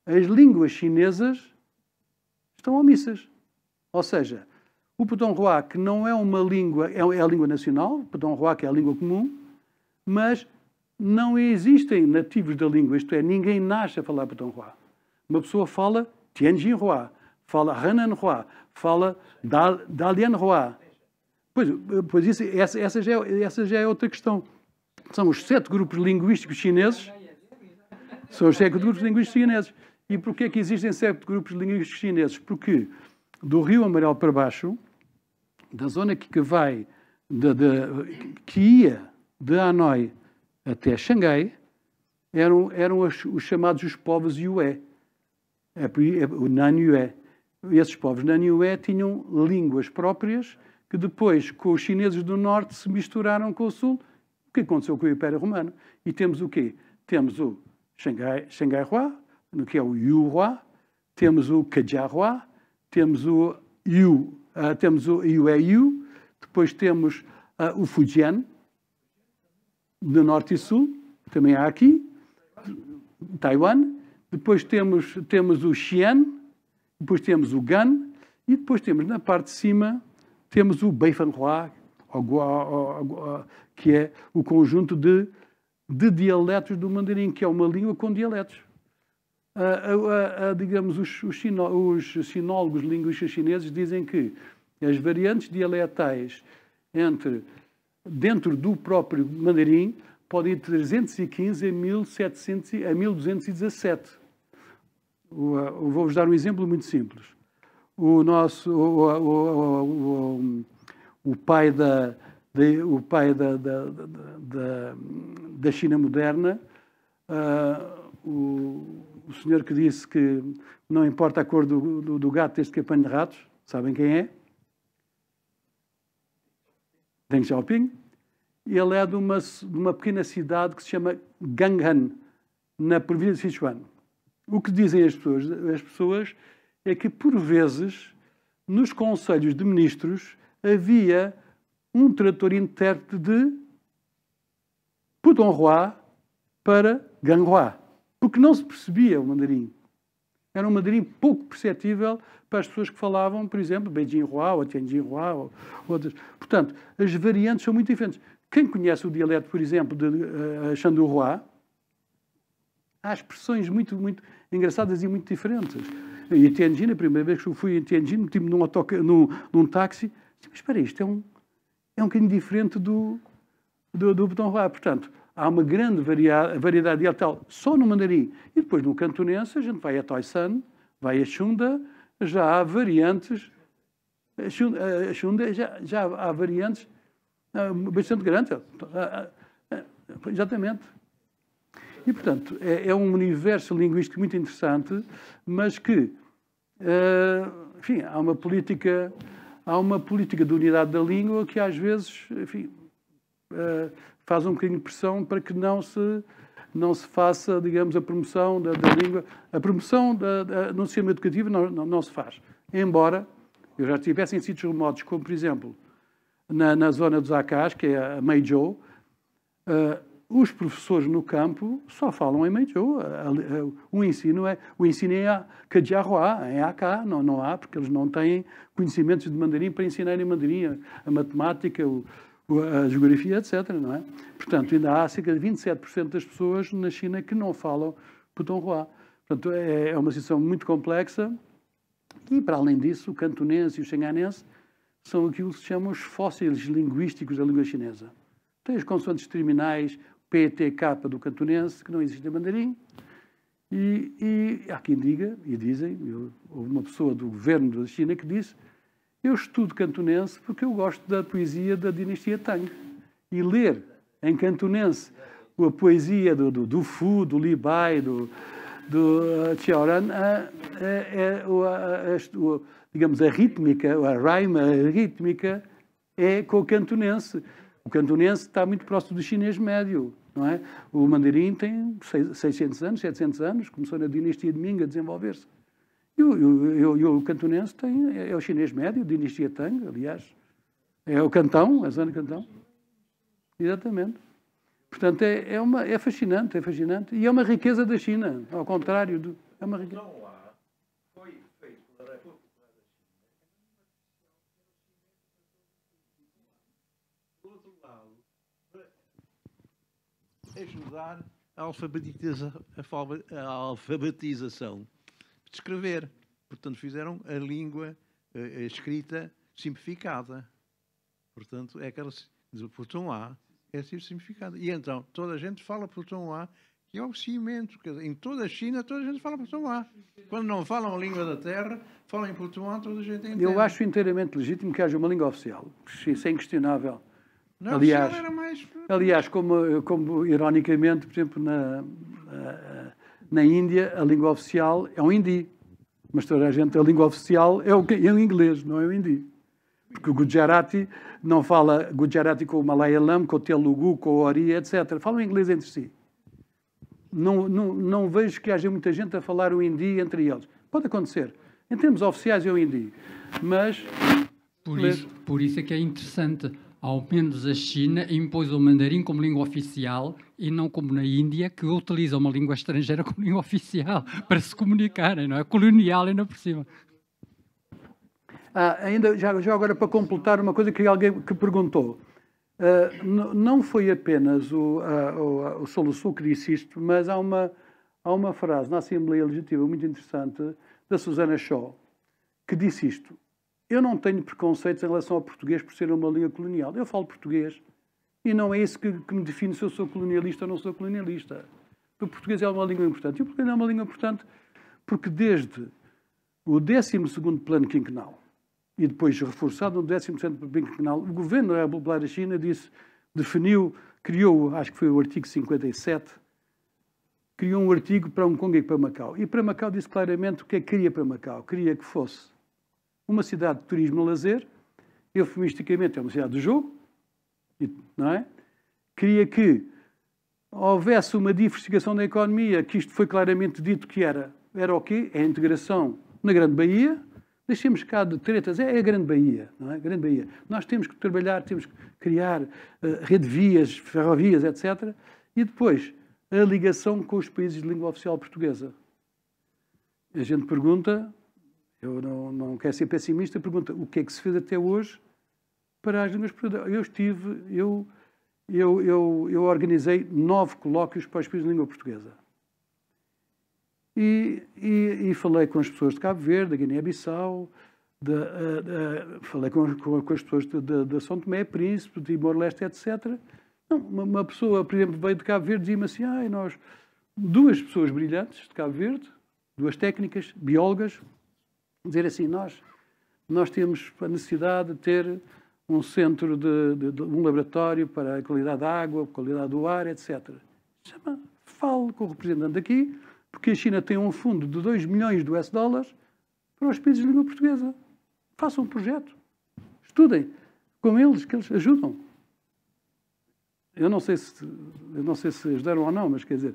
as línguas chinesas estão omissas. Ou seja, o Putonghua, que não é uma língua, é a língua nacional, o Putonghua, que é a língua comum, mas não existem nativos da língua, isto é, ninguém nasce a falar Putonghua. Uma pessoa fala Tianjin Hua, fala Henan Hua, fala Dalian Hua. Pois isso, essa já é outra questão. São os 7 grupos linguísticos chineses. São os 7 grupos linguísticos chineses. E porquê é que existem 7 grupos linguísticos chineses? Porque do Rio Amarelo para baixo, da zona que vai, que ia de Hanoi até Xangai, eram os chamados os povos Yue, o Nan-Yue. Esses povos Nan-Yue tinham línguas próprias que depois, com os chineses do norte, se misturaram com o sul. O que aconteceu com o Império Romano? E temos o quê? Temos o Xangai Hua, que é o Yu Hua, temos o Kajia Hua, temos o Yue-Yu, depois temos o Fujian, de norte e sul, também há aqui, Taiwan, depois temos o Xian, depois temos o Gan, e depois temos na parte de cima, temos o Beifan-Hua, que é o conjunto de dialetos do mandarim, que é uma língua com dialetos. Digamos, os sinólogos linguistas chineses dizem que as variantes dialetais dentro do próprio mandarim podem ir de 315 a 1217. Vou-vos dar um exemplo muito simples. O pai da China moderna, o senhor que disse que não importa a cor do gato desde que apanhe ratos, sabem quem é? Deng Xiaoping. Ele é de uma pequena cidade que se chama Ganghan, na província de Sichuan. O que dizem as pessoas é que, por vezes, nos conselhos de ministros, havia um tradutor intérprete de Putonghua para Ganghua, porque não se percebia o mandarim. Era um mandarim pouco perceptível para as pessoas que falavam, por exemplo, Beijing Hua ou Tianjin Hua ou outras. Portanto, as variantes são muito diferentes. Quem conhece o dialeto, por exemplo, de Shandu Hua, há expressões muito, muito engraçadas e muito diferentes. E Tianjin, a primeira vez que eu fui em Tianjin, meti-me num táxi, mas espera, isto é um bocadinho diferente do Putonghua. Portanto, há uma grande variedade dialetal só no mandarim. E depois no cantonense, a gente vai a Toisan, vai a Shunda, já há variantes. A Shunda já há variantes bastante grandes. Exatamente. E, portanto, é um universo linguístico muito interessante, mas que, enfim, há uma política de unidade da língua que, às vezes, enfim, faz um bocadinho de pressão para que não se faça, digamos, a promoção da língua. A promoção no sistema educativo não se faz. Embora eu já estivesse em sítios remotos, como, por exemplo, na zona dos Akash, que é a Meizhou, os professores no campo só falam em Meizhou. O ensino é em Kajiahua, em AK, não há, porque eles não têm conhecimentos de mandarim para ensinar em mandarim a matemática, a geografia, etc. Não é? Portanto, ainda há cerca de 27% das pessoas na China que não falam Putonghua. Portanto, é uma situação muito complexa e, para além disso, o cantonense e o xanganense são aquilo que se chamam os fósseis linguísticos da língua chinesa. Tem as consoantes terminais P, T, K do cantonense, que não existe em mandarim, e há quem diga, e dizem, houve uma pessoa do governo da China que disse: eu estudo cantonense porque eu gosto da poesia da dinastia Tang. E ler em cantonense a poesia do Fu, do Li Bai, do Qiaoran, digamos, a rítmica, a rima, a rítmica é com o cantonense. O cantonense está muito próximo do chinês médio, não é? O mandarim tem 600 anos, 700 anos, começou na dinastia de Ming a desenvolver-se. E o cantonense é o chinês médio, a dinastia Tang, aliás. É o Cantão, a zona de Cantão. Exatamente. Portanto, é fascinante, é fascinante. E é uma riqueza da China, ao contrário. É uma riqueza. Foi feito pela República da China. Por outro lado, para ajudar a alfabetização de escrever. Portanto, fizeram a língua escrita simplificada. Portanto, é aquela do Putonghua é ser simplificada. E então, toda a gente fala Putonghua, que é o cimento. Em toda a China, toda a gente fala Putonghua. Quando não falam a língua da terra, falam em Putonghua, toda a gente entende. Eu acho inteiramente legítimo que haja uma língua oficial. Isso é inquestionável. Não, aliás, como ironicamente, por exemplo, na Índia, a língua oficial é o hindi. Mas toda a gente, a língua oficial é o inglês, não é o hindi. Porque o Gujarati não fala Gujarati com o Malayalam, com o Telugu, com o Ori, etc. Falam inglês entre si. Não vejo que haja muita gente a falar o hindi entre eles. Pode acontecer. Em termos oficiais é o hindi. Mas... Por isso é que é interessante. Ao menos a China impôs o mandarim como língua oficial e não como na Índia, que utiliza uma língua estrangeira como língua oficial para se comunicarem, não é? Colonial ainda por cima. Ainda já agora para completar uma coisa que alguém que perguntou. Não foi apenas o Soluçu que disse isto, mas há uma frase na Assembleia Legislativa muito interessante da Susana Shaw, que disse isto: eu não tenho preconceitos em relação ao português por ser uma língua colonial. Eu falo português e não é isso que me define se eu sou colonialista ou não sou colonialista. O português é uma língua importante. E o português é uma língua importante porque o 12º plano quinquenal e depois reforçado no 12º plano quinquenal, o governo da República Popular da China criou, acho que foi o artigo 57, criou um artigo para Hong Kong e para Macau. E para Macau disse claramente o que é que queria para Macau. Queria que fosse uma cidade de turismo e lazer, eufemisticamente é uma cidade de jogo, não é? Queria que houvesse uma diversificação da economia, que isto foi claramente dito que era o quê? É a integração na Grande Baía. Deixemos cá de tretas, é a Grande Baía, não é? Grande Baía. Nós temos que trabalhar, temos que criar rede de vias, ferrovias, etc. E depois, a ligação com os países de língua oficial portuguesa. A gente pergunta... Eu não quero ser pessimista, pergunta o que é que se fez até hoje para as línguas portuguesas. Eu organizei 9 colóquios para os países de língua portuguesa. E falei com as pessoas de Cabo Verde, da Guiné-Bissau, falei com as pessoas de São Tomé e Príncipe, de Timor-Leste, etc. Não, uma pessoa, por exemplo, veio de Cabo Verde e dizia-me assim, 2 pessoas brilhantes de Cabo Verde, 2 técnicas, biólogas, dizer assim, nós temos a necessidade de ter um centro de um laboratório para a qualidade da água, a qualidade do ar, etc. Fale com o representante aqui, porque a China tem um fundo de 2 milhões de US dólares para os países de língua portuguesa. Façam um projeto. Estudem com eles, que eles ajudam. Eu não sei se ajudaram ou não, mas quer dizer,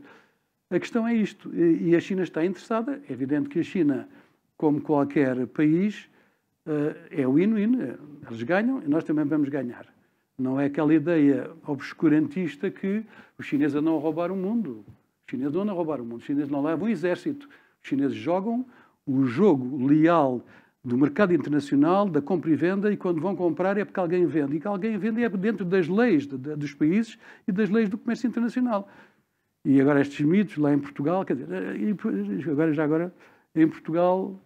a questão é isto. E a China está interessada. É evidente que a China, como qualquer país, é win-win. Eles ganham e nós também vamos ganhar. Não é aquela ideia obscurantista que os chineses andam a roubar o mundo. Os chineses não andam a roubar o mundo. Os chineses não levam um exército. Os chineses jogam o jogo leal do mercado internacional, da compra e venda, e quando vão comprar é porque alguém vende. E que alguém vende é dentro das leis dos países e das leis do comércio internacional. E agora estes mitos lá em Portugal, quer dizer, agora em Portugal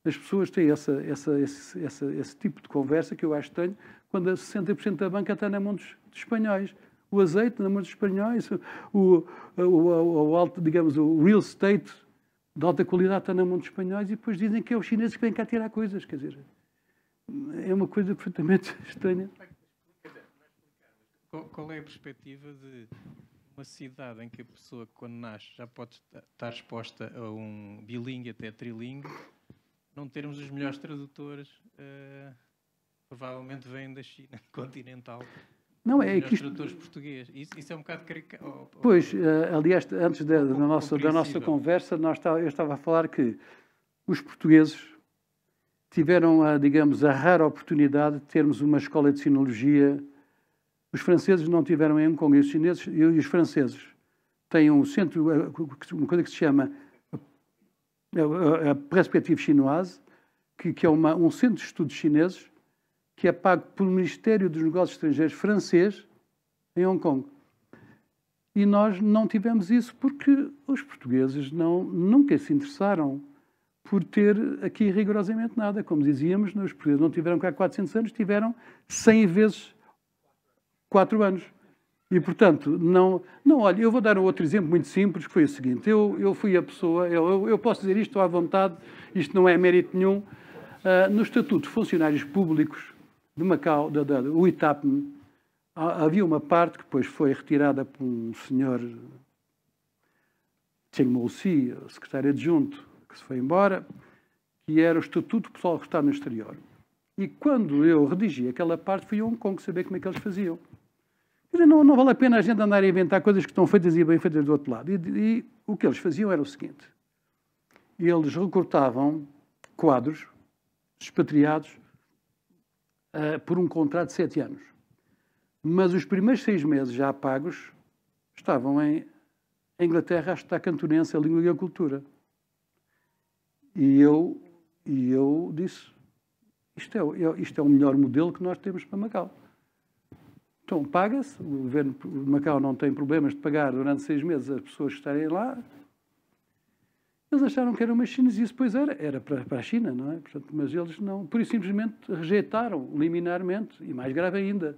as pessoas têm esse tipo de conversa que eu acho estranho, quando a 60% da banca está na mão dos espanhóis. O azeite na mão dos espanhóis, o real estate de alta qualidade está na mão dos espanhóis e depois dizem que é os chineses que vêm cá tirar coisas. Quer dizer, é uma coisa perfeitamente estranha. Qual é a perspectiva de uma cidade em que a pessoa, quando nasce, já pode estar exposta a um bilingue até trilingue, não termos os melhores tradutores, provavelmente vêm da China continental. Não, é que tradutores portugueses. Isso é um bocado caricato. Pois, aliás, antes da nossa conversa, eu estava a falar que os portugueses tiveram, digamos, a rara oportunidade de termos uma escola de sinologia. Os franceses não tiveram em Hong Kong, e os chineses e os franceses têm um centro, uma coisa que se chama a Perspective Chinoise, que é um centro de estudos chineses que é pago pelo Ministério dos Negócios Estrangeiros francês em Hong Kong. E nós não tivemos isso porque os portugueses nunca se interessaram por ter aqui rigorosamente nada. Como dizíamos, os portugueses não tiveram cá 400 anos, tiveram 100 vezes 4 anos. E, portanto, olha, eu vou dar um outro exemplo muito simples, que foi o seguinte. Eu fui a pessoa, eu posso dizer isto à vontade, isto não é mérito nenhum, no Estatuto de Funcionários Públicos de Macau, o ITAPM, havia uma parte que depois foi retirada por um senhor Cheng Mo-si, secretário adjunto, que se foi embora, que era o Estatuto do Pessoal que está no exterior. E quando eu redigi aquela parte, fui a Hong Kong saber como é que eles faziam. Quer dizer, não vale a pena a gente andar a inventar coisas que estão feitas e bem feitas do outro lado. E o que eles faziam era o seguinte. Eles recrutavam quadros expatriados por um contrato de 7 anos. Mas os primeiros 6 meses já pagos estavam em Inglaterra a estudar cantonense, a língua e a cultura. E eu disse, isto é o melhor modelo que nós temos para Macau. Então, paga-se, o governo de Macau não tem problemas de pagar durante 6 meses as pessoas que estarem lá. Eles acharam que era uma chinesice, pois era para a China, não é? Portanto, mas eles não, por isso simplesmente rejeitaram liminarmente, e mais grave ainda,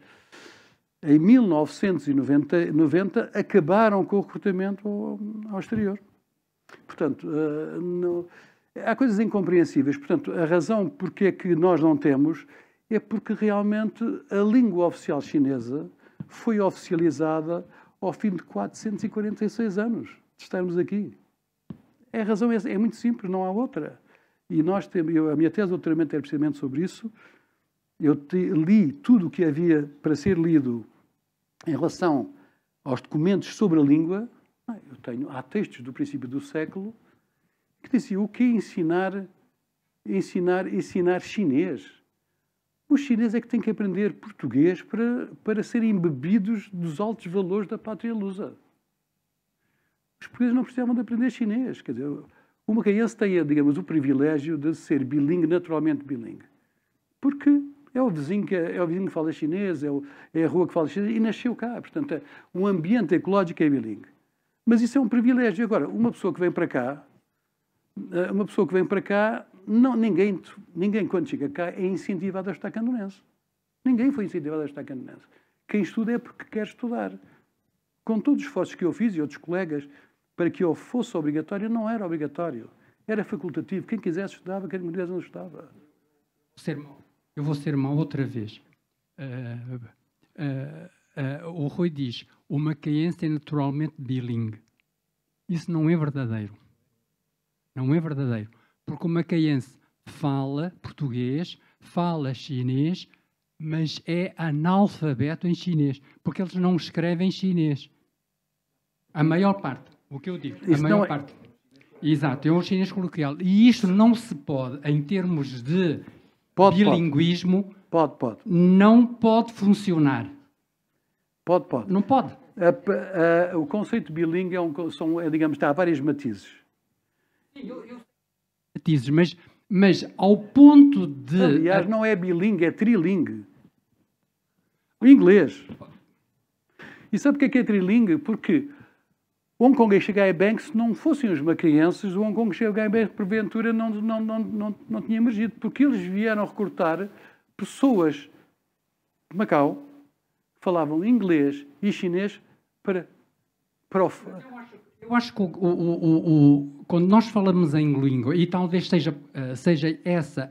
em 1990 acabaram com o recrutamento ao exterior. Portanto, há coisas incompreensíveis. Portanto, a razão porque é que nós não temos é porque realmente a língua oficial chinesa foi oficializada ao fim de 446 anos de estarmos aqui. A razão é muito simples, não há outra. E nós temos, a minha tese de doutoramento é precisamente sobre isso. Eu li tudo o que havia para ser lido em relação aos documentos sobre a língua. Há textos do princípio do século que diziam o que é ensinar chinês. Os chineses é que têm que aprender português para serem embebidos dos altos valores da pátria lusa. Os portugueses não precisavam de aprender chinês. Quer dizer, o macaense tem, digamos, o privilégio de ser bilingue, naturalmente bilingue. Porque é o vizinho que fala chinês, é a rua que fala chinês, e nasceu cá. Portanto, um ambiente ecológico é bilingue. Mas isso é um privilégio. Agora, uma pessoa que vem para cá, ninguém quando chega cá é incentivado a estudar cantonense. Ninguém foi incentivado a estudar cantonense. Quem estuda é porque quer estudar. Com todos os esforços que eu fiz e outros colegas, para que eu fosse obrigatório, não era obrigatório. Era facultativo. Quem quisesse estudava, quem não quisesse não estudava. Eu vou ser mau outra vez. O Rui diz, o macaense é naturalmente bilingue. Isso não é verdadeiro. Não é verdadeiro. Porque o macaense fala português, fala chinês, mas é analfabeto em chinês. Porque eles não escrevem chinês. A maior parte. O que eu digo. A maior parte. Exato. É um chinês coloquial. E isto não se pode, em termos de bilinguismo, pode. Não pode funcionar. Pode, pode. Não pode. O conceito de bilingue digamos, há vários matizes. Matizes, mas ao ponto de... Aliás, não é bilingue, é trilingue. O inglês. E sabe o que é trilingue? Porque o Hong Kong e Shanghai Bank, se não fossem os macaenses, o Hong Kong e Shanghai Bank, porventura, não tinha emergido. Porque eles vieram recrutar pessoas de Macau que falavam inglês e chinês para Eu acho que quando nós falamos em língua, e talvez seja essa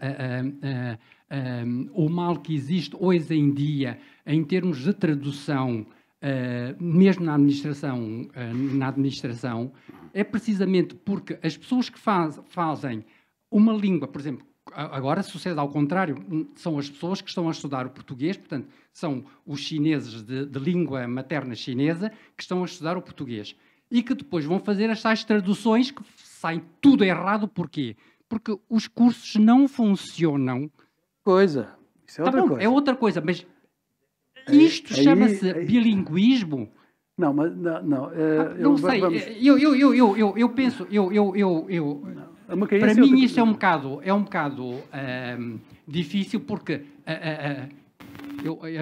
o mal que existe hoje em dia em termos de tradução, mesmo na administração, é precisamente porque as pessoas que fazem uma língua, por exemplo, agora sucede ao contrário, são as pessoas que estão a estudar o português, portanto, são os chineses de língua materna chinesa que estão a estudar o português. E que depois vão fazer as tais traduções que saem tudo errado. Porquê? Porque os cursos não funcionam. Isso é outra coisa. É outra coisa, mas isto chama-se bilinguismo. Não, mas não. Não sei. Eu penso. Para mim isso é um bocado difícil porque a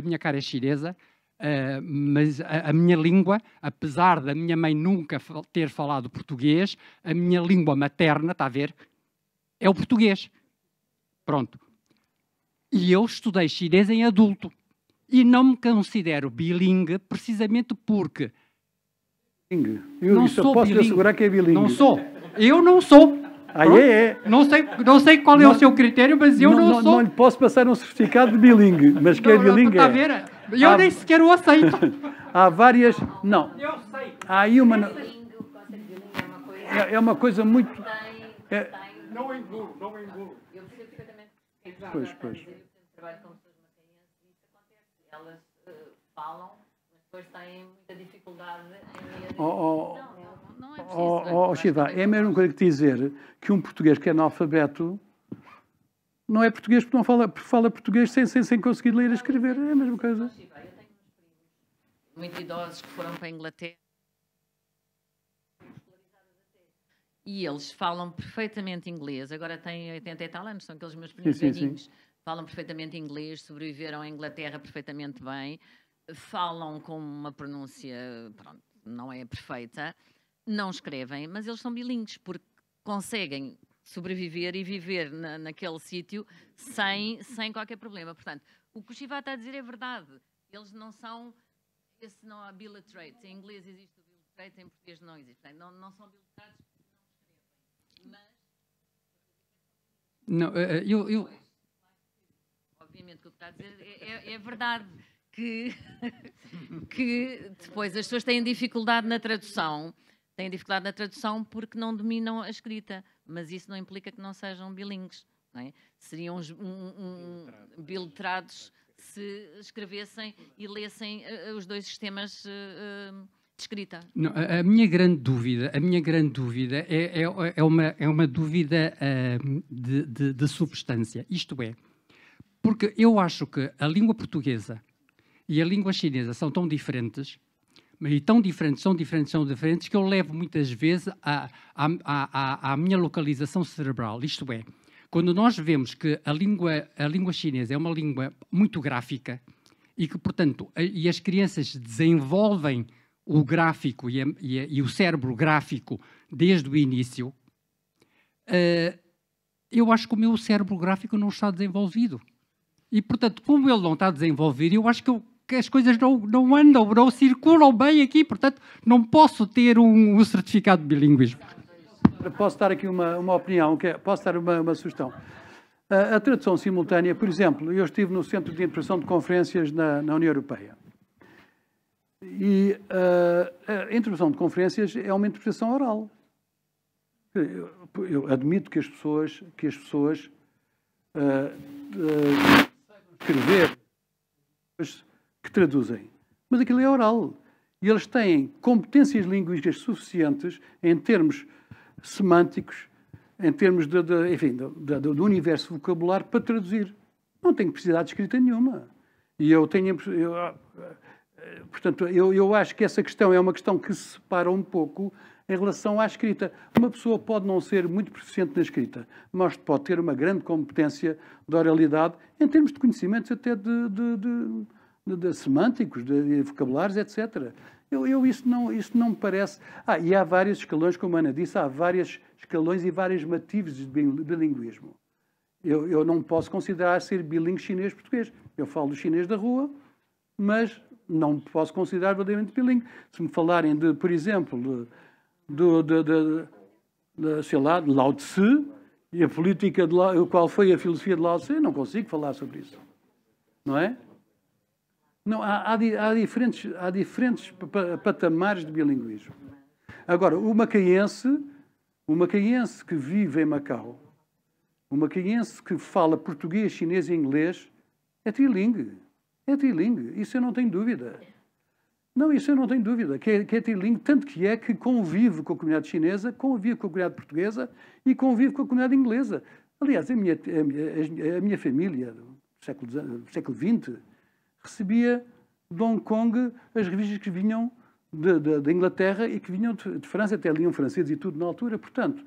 minha cara é chinesa. Mas a minha língua, apesar da minha mãe nunca ter falado português, a minha língua materna, está a ver, é o português. Pronto. E eu estudei chinês em adulto. E não me considero bilingue precisamente porque... Eu posso lhe assegurar que é bilingue. Não sou. Eu não sou. Não sei qual é o seu critério, mas eu não sou. Não lhe posso passar um certificado de bilingue, mas que é bilingue. Está a ver? Eu nem sequer o aceito. Há várias... Não. Eu sei. Há aí uma... É uma coisa muito... Não engulo. Eu percebo perfeitamente. Pois. Trabalho com pessoas macaenses e isso acontece. Elas falam, mas depois têm muita dificuldade em ler. Não é preciso. Shiva, é a mesma coisa que dizer que um português que é analfabeto não é português porque fala português sem conseguir ler e escrever. É a mesma coisa. Eu tenho uns primos muito idosos que foram para a Inglaterra e eles falam perfeitamente inglês. Agora têm 80 e tal anos, são aqueles meus primos velhinhos. Falam perfeitamente inglês, sobreviveram à Inglaterra perfeitamente bem, falam com uma pronúncia, pronto, não é perfeita, não escrevem, mas eles são bilíngues porque conseguem sobreviver e viver naquele sítio sem qualquer problema. Portanto, o que o Shiva está a dizer é verdade. Eles não são... Esse não há biliterate. Em inglês existe o biliterate, em português não existe. Portanto, não são biliterados porque não escrevem. Mas... Obviamente, o que está a dizer é verdade. Que depois as pessoas têm dificuldade na tradução. Têm dificuldade na tradução porque não dominam a escrita. Mas isso não implica que não sejam bilíngues. Não é? Seriam biliterados se escrevessem e lessem os dois sistemas de escrita. Não, a minha grande dúvida é uma dúvida de substância. Isto é, porque eu acho que a língua portuguesa e a língua chinesa são tão diferentes, e tão diferentes, que eu levo muitas vezes à minha localização cerebral. Isto é, quando nós vemos que a língua chinesa é uma língua muito gráfica e que, portanto, e as crianças desenvolvem o gráfico e o cérebro gráfico desde o início, eu acho que o meu cérebro gráfico não está desenvolvido. E, portanto, como ele não está desenvolvido, eu acho que as coisas não andam, não circulam bem aqui, portanto, não posso ter um certificado de bilinguismo. Posso dar aqui uma opinião, posso dar uma sugestão. A tradução simultânea, por exemplo, eu estive no Centro de Interpretação de Conferências na União Europeia. E a interpretação de conferências é uma interpretação oral. Eu admito que as pessoas escrever que traduzem. Mas aquilo é oral. E eles têm competências linguísticas suficientes em termos semânticos, em termos do universo vocabulário para traduzir. Não tenho precisado de escrita nenhuma. E eu tenho... Portanto, eu acho que essa questão é uma questão que se separa um pouco em relação à escrita. Uma pessoa pode não ser muito proficiente na escrita, mas pode ter uma grande competência de oralidade em termos de conhecimentos até de semânticos, de vocabulários, etc. Isso não me parece... e há vários escalões, como a Ana disse, há vários escalões e vários matizes de bilinguismo. Eu não posso considerar ser bilingue chinês-português. Eu falo chinês da rua, mas não posso considerar verdadeiramente bilingue. Se me falarem, por exemplo, sei lá, de Lao Tse e a política qual foi a filosofia de Lao Tse, não consigo falar sobre isso. Não é? Não, há diferentes patamares de bilinguismo. Agora, o macaense que vive em Macau, o macaense que fala português, chinês e inglês, é trilingue. É trilingue. Isso eu não tenho dúvida. Não, isso eu não tenho dúvida. Que é trilingue, tanto que é que convive com a comunidade chinesa, convive com a comunidade portuguesa e convive com a comunidade inglesa. Aliás, a minha família, do século XX, recebia de Hong Kong as revistas que vinham da Inglaterra e que vinham de França, até liam francês e tudo na altura. Portanto,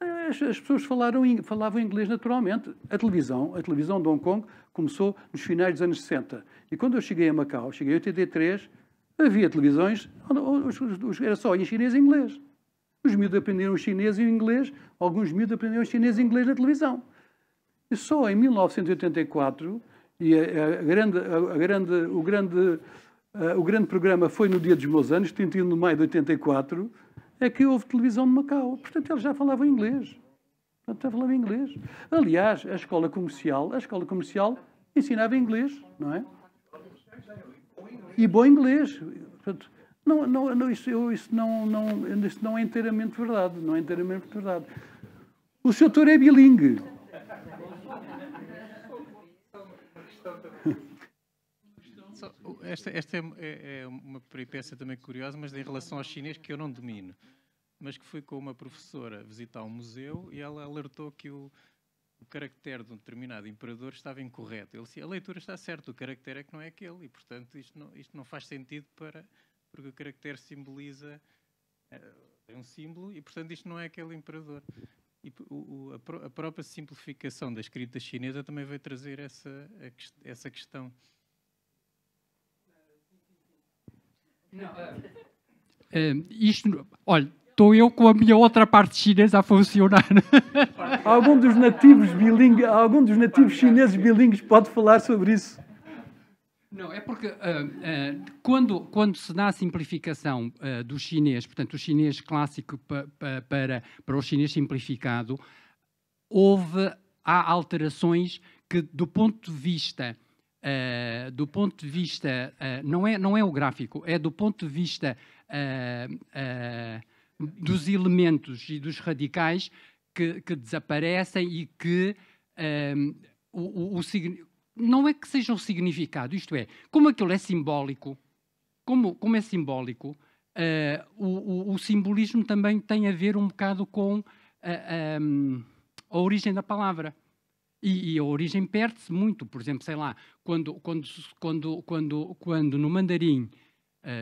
as pessoas falavam inglês naturalmente. A televisão de Hong Kong começou nos finais dos anos 60. E quando eu cheguei a Macau, cheguei em 83, havia televisões onde era só em chinês e inglês. Os miúdos aprenderam o chinês e o inglês, alguns miúdos aprenderam o chinês e o inglês na televisão. E só em 1984, e o grande programa foi no dia dos meus anos, 31 de maio de 84, é que houve televisão de Macau. Portanto, eles já falavam inglês. Aliás, a escola comercial ensinava inglês, não é? E bom inglês. Portanto, isso não é inteiramente verdade. Não é inteiramente verdade. O seu doutor é bilingue. Esta é uma peripécia também curiosa, mas em relação ao chinês que eu não domino. Mas que fui com uma professora visitar um museu e ela alertou que o caractere de um determinado imperador estava incorreto. Ele disse, a leitura está certa, o caractere é que não é aquele. E, portanto, isto não faz sentido porque o caractere simboliza... É um símbolo e, portanto, isto não é aquele imperador. E a própria simplificação da escrita chinesa também veio trazer essa questão. Olha, estou eu com a minha outra parte chinesa a funcionar. Algum dos nativos chineses bilingues pode falar sobre isso? Não, é porque quando se dá a simplificação do chinês, portanto, o chinês clássico para o chinês simplificado, há alterações que, do ponto de vista não é o gráfico, é do ponto de vista dos elementos e dos radicais que desaparecem e que não é que seja o significado, isto é, como aquilo é simbólico, como é simbólico, o simbolismo também tem a ver um bocado com a origem da palavra. E a origem perde-se muito. Por exemplo, sei lá, quando no mandarim,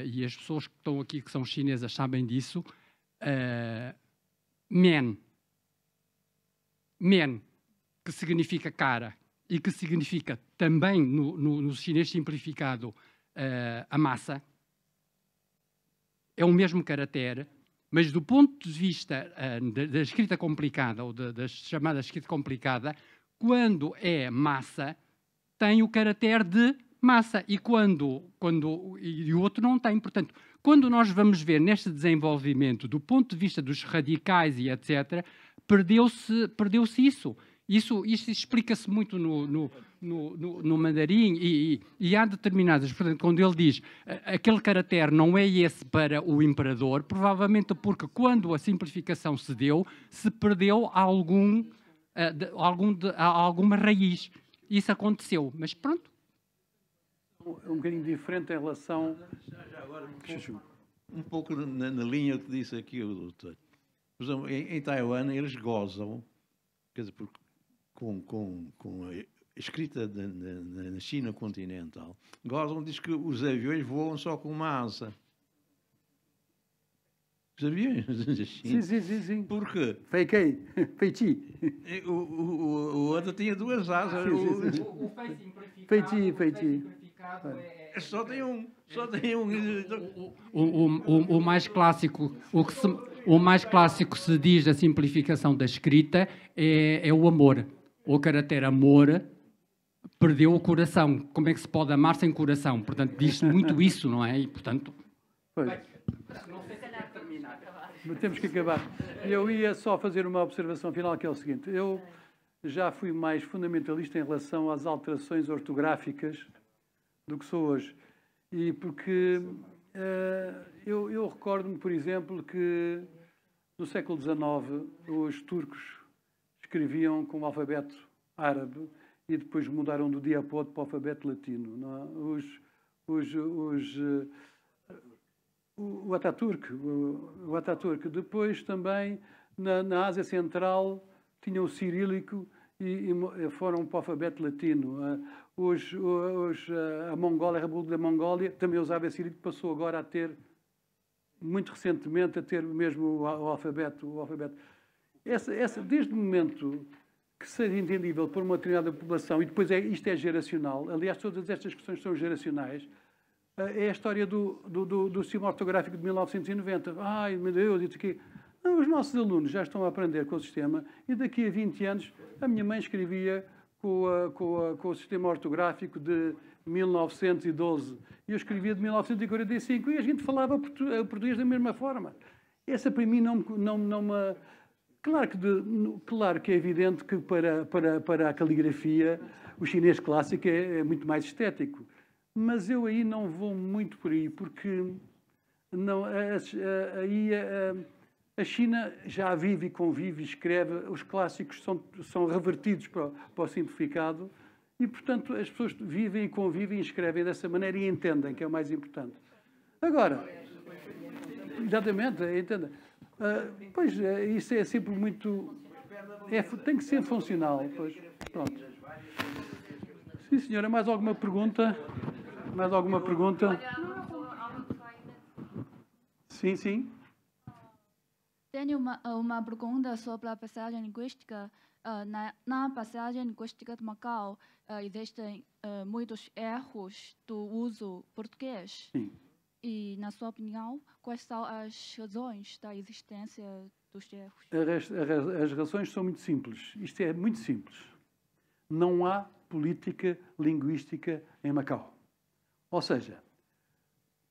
e as pessoas que estão aqui que são chinesas sabem disso, men, que significa cara, e que significa também, no chinês simplificado, a massa, é o mesmo caractere, mas do ponto de vista da escrita complicada, ou da chamada escrita complicada, quando é massa, tem o caractere de massa, e e o outro não tem. Portanto, quando nós vamos ver neste desenvolvimento, do ponto de vista dos radicais e etc., perdeu-se isso. Isso explica-se muito no mandarim e há determinadas... Portanto, quando ele diz aquele caractere não é esse para o imperador, provavelmente porque quando a simplificação se deu, se perdeu alguma raiz. Isso aconteceu, mas pronto. É um bocadinho diferente em relação... Já agora, um pouco na linha que disse aqui o doutor. Por exemplo, em Taiwan, eles gozam, quer dizer, com escrita na China continental, Gordon diz que os aviões voam só com uma asa. Os aviões da China. Sim. Por quê? Feiti. O outro tinha duas asas. O Feiti. Só tem um. O mais clássico, o mais clássico se diz da simplificação da escrita é o amor. O caractere amor perdeu o coração. Como é que se pode amar sem coração? Portanto, diz-se muito isso, não é? E, portanto... Pois. Não sei se é terminar. Temos que acabar. Eu ia só fazer uma observação final, que é o seguinte. Eu já fui mais fundamentalista em relação às alterações ortográficas do que sou hoje. E porque eu recordo-me, por exemplo, que no século XIX os turcos escreviam com o alfabeto árabe e depois mudaram do diapode para o alfabeto latino. Não é? O Ataturk. Depois também na Ásia Central tinham o cirílico e foram para o alfabeto latino. A Mongólia, a República da Mongólia, também usava esse cirílico, passou agora a ter, muito recentemente, a ter mesmo o alfabeto. Desde o momento que seja entendível por uma determinada população, e depois isto é geracional, aliás, todas estas questões são geracionais, é a história do sistema ortográfico de 1990. Ai, meu Deus, isso aqui. Não, os nossos alunos já estão a aprender com o sistema e daqui a 20 anos a minha mãe escrevia com o sistema ortográfico de 1912 e eu escrevia de 1945 e a gente falava português da mesma forma. Essa para mim não me... Claro que é evidente que para a caligrafia o chinês clássico é muito mais estético. Mas eu aí não vou muito por aí, porque a China já vive e convive, escreve, os clássicos são revertidos para o simplificado e, portanto, as pessoas vivem e convivem e escrevem dessa maneira e entendem, que é o mais importante. Agora, exatamente, entendem. Pois, isso é sempre muito... tem que ser funcional. Pois, pronto. Sim, senhora, mais alguma pergunta? Mais alguma pergunta? Sim. Tenho uma pergunta sobre a passagem linguística. Na passagem linguística de Macau, existem muitos erros do uso português. Sim. E, na sua opinião, quais são as razões da existência dos erros? As razões são muito simples. Isto é muito simples. Não há política linguística em Macau. Ou seja,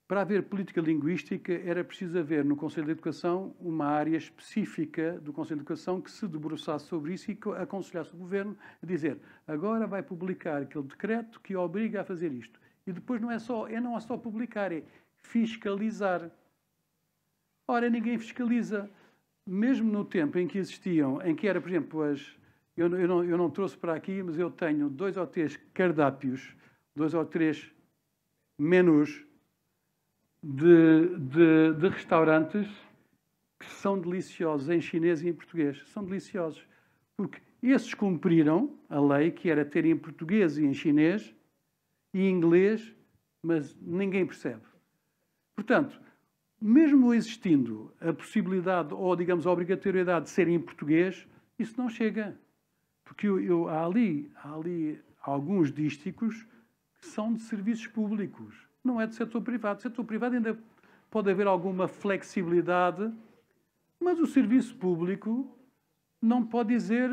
para haver política linguística era preciso haver no Conselho de Educação uma área específica do Conselho de Educação que se debruçasse sobre isso e aconselhasse o Governo a dizer agora vai publicar aquele decreto que obriga a fazer isto. E depois não é só publicar, é fiscalizar. Ora, ninguém fiscaliza. Mesmo no tempo em que existiam, em que era, por exemplo, eu não trouxe para aqui, mas eu tenho 2 ou 3 cardápios, 2 ou 3 menus de restaurantes que são deliciosos em chinês e em português. São deliciosos. Porque esses cumpriram a lei, que era ter em português e em chinês e em inglês, mas ninguém percebe. Portanto, mesmo existindo a possibilidade, ou digamos a obrigatoriedade de ser em português, isso não chega. Porque há ali alguns dísticos que são de serviços públicos, não é do setor privado. Do setor privado ainda pode haver alguma flexibilidade, mas o serviço público não pode dizer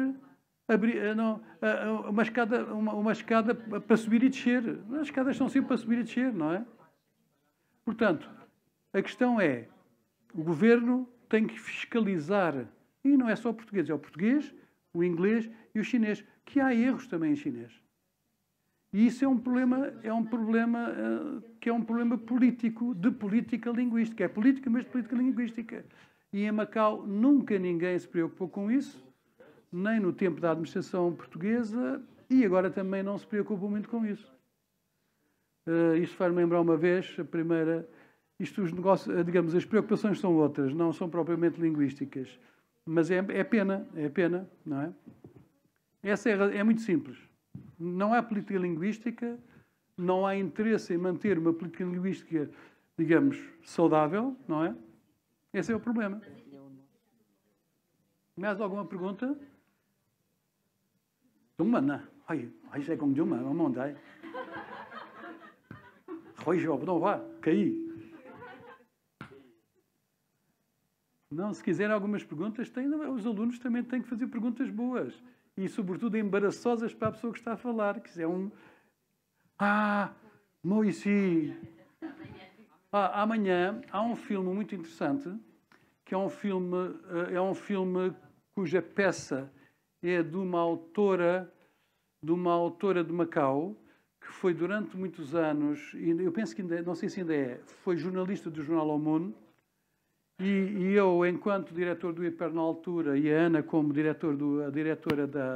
uma escada para subir e descer. As escadas são sempre para subir e descer, não é? Portanto, a questão é, o Governo tem que fiscalizar, e não é só o português, é o português, o inglês e o chinês, que há erros também em chinês. E isso é um problema que é um problema político, de política linguística. É política, mas de política linguística. E em Macau nunca ninguém se preocupou com isso, nem no tempo da administração portuguesa, e agora também não se preocupa muito com isso. Isto faz-me lembrar uma vez, a primeira... os negócios, digamos, as preocupações são outras, não são propriamente linguísticas. Mas é pena, não é? Essa é muito simples. Não há política linguística, não há interesse em manter uma política linguística, digamos, saudável, não é? Esse é o problema. Mais alguma pergunta? Đúng mình à? Hãy sẽ cùng chúng mà mong thấy. Khỏi job não vá, caí. Não, se quiserem algumas perguntas, os alunos também têm que fazer perguntas boas. E, sobretudo, embaraçosas para a pessoa que está a falar. Que é um... Moisés. Amanhã há um filme muito interessante, que é um filme cuja peça é de uma autora de Macau, que foi durante muitos anos, e eu penso que ainda, não sei se ainda é, foi jornalista do jornal O Mundo, e eu, enquanto diretor do IPER na altura, e a Ana como diretora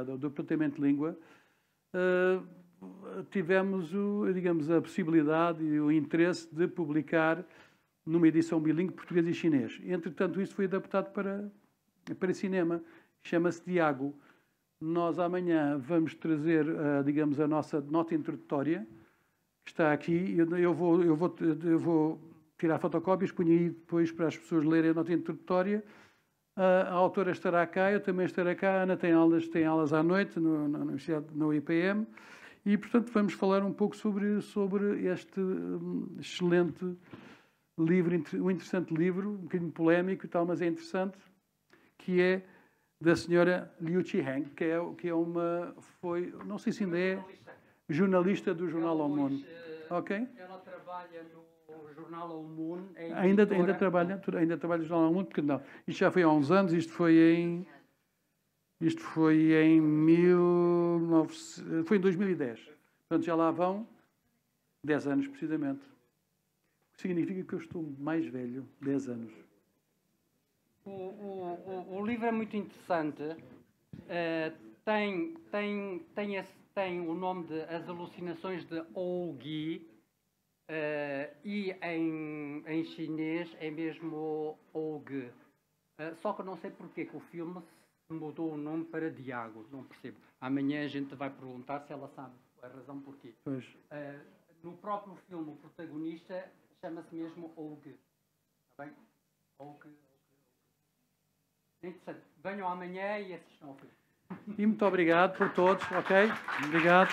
do Departamento de Língua, tivemos, digamos, a possibilidade e o interesse de publicar numa edição bilingue português e chinês. Entretanto, isso foi adaptado para cinema. Chama-se Diago. Nós amanhã vamos trazer, digamos, a nossa nota introdutória, que está aqui. Eu vou tirar fotocópias, ponho aí depois para as pessoas lerem a nota introdutória. A autora estará cá, eu também estarei cá. A Ana tem aulas à noite na Universidade, no IPM. E, portanto, vamos falar um pouco sobre este excelente livro, um interessante livro, um bocadinho polémico e tal, mas é interessante, que é da senhora Liu Qiheng, que foi, não sei se ainda é, jornalista do jornal O Mundo. Ok? Ela trabalha no jornal O Mundo. Ainda trabalha no jornal O Mundo, porque não. Isto já foi há uns anos, isto foi em 2010. Portanto, já lá vão 10 anos, precisamente. O que significa que eu estou mais velho, 10 anos. O livro é muito interessante. Tem o nome de As Alucinações de Ougi, e em chinês é mesmo Ouge. Só que eu não sei porque que o filme mudou o nome para Diago, não percebo. Amanhã a gente vai perguntar se ela sabe a razão porquê. Pois. No próprio filme, o protagonista chama-se mesmo Ouge. Está bem? Ouge. É interessante. Venham amanhã e assistam ao filme. E muito obrigado por todos, ok? Obrigado.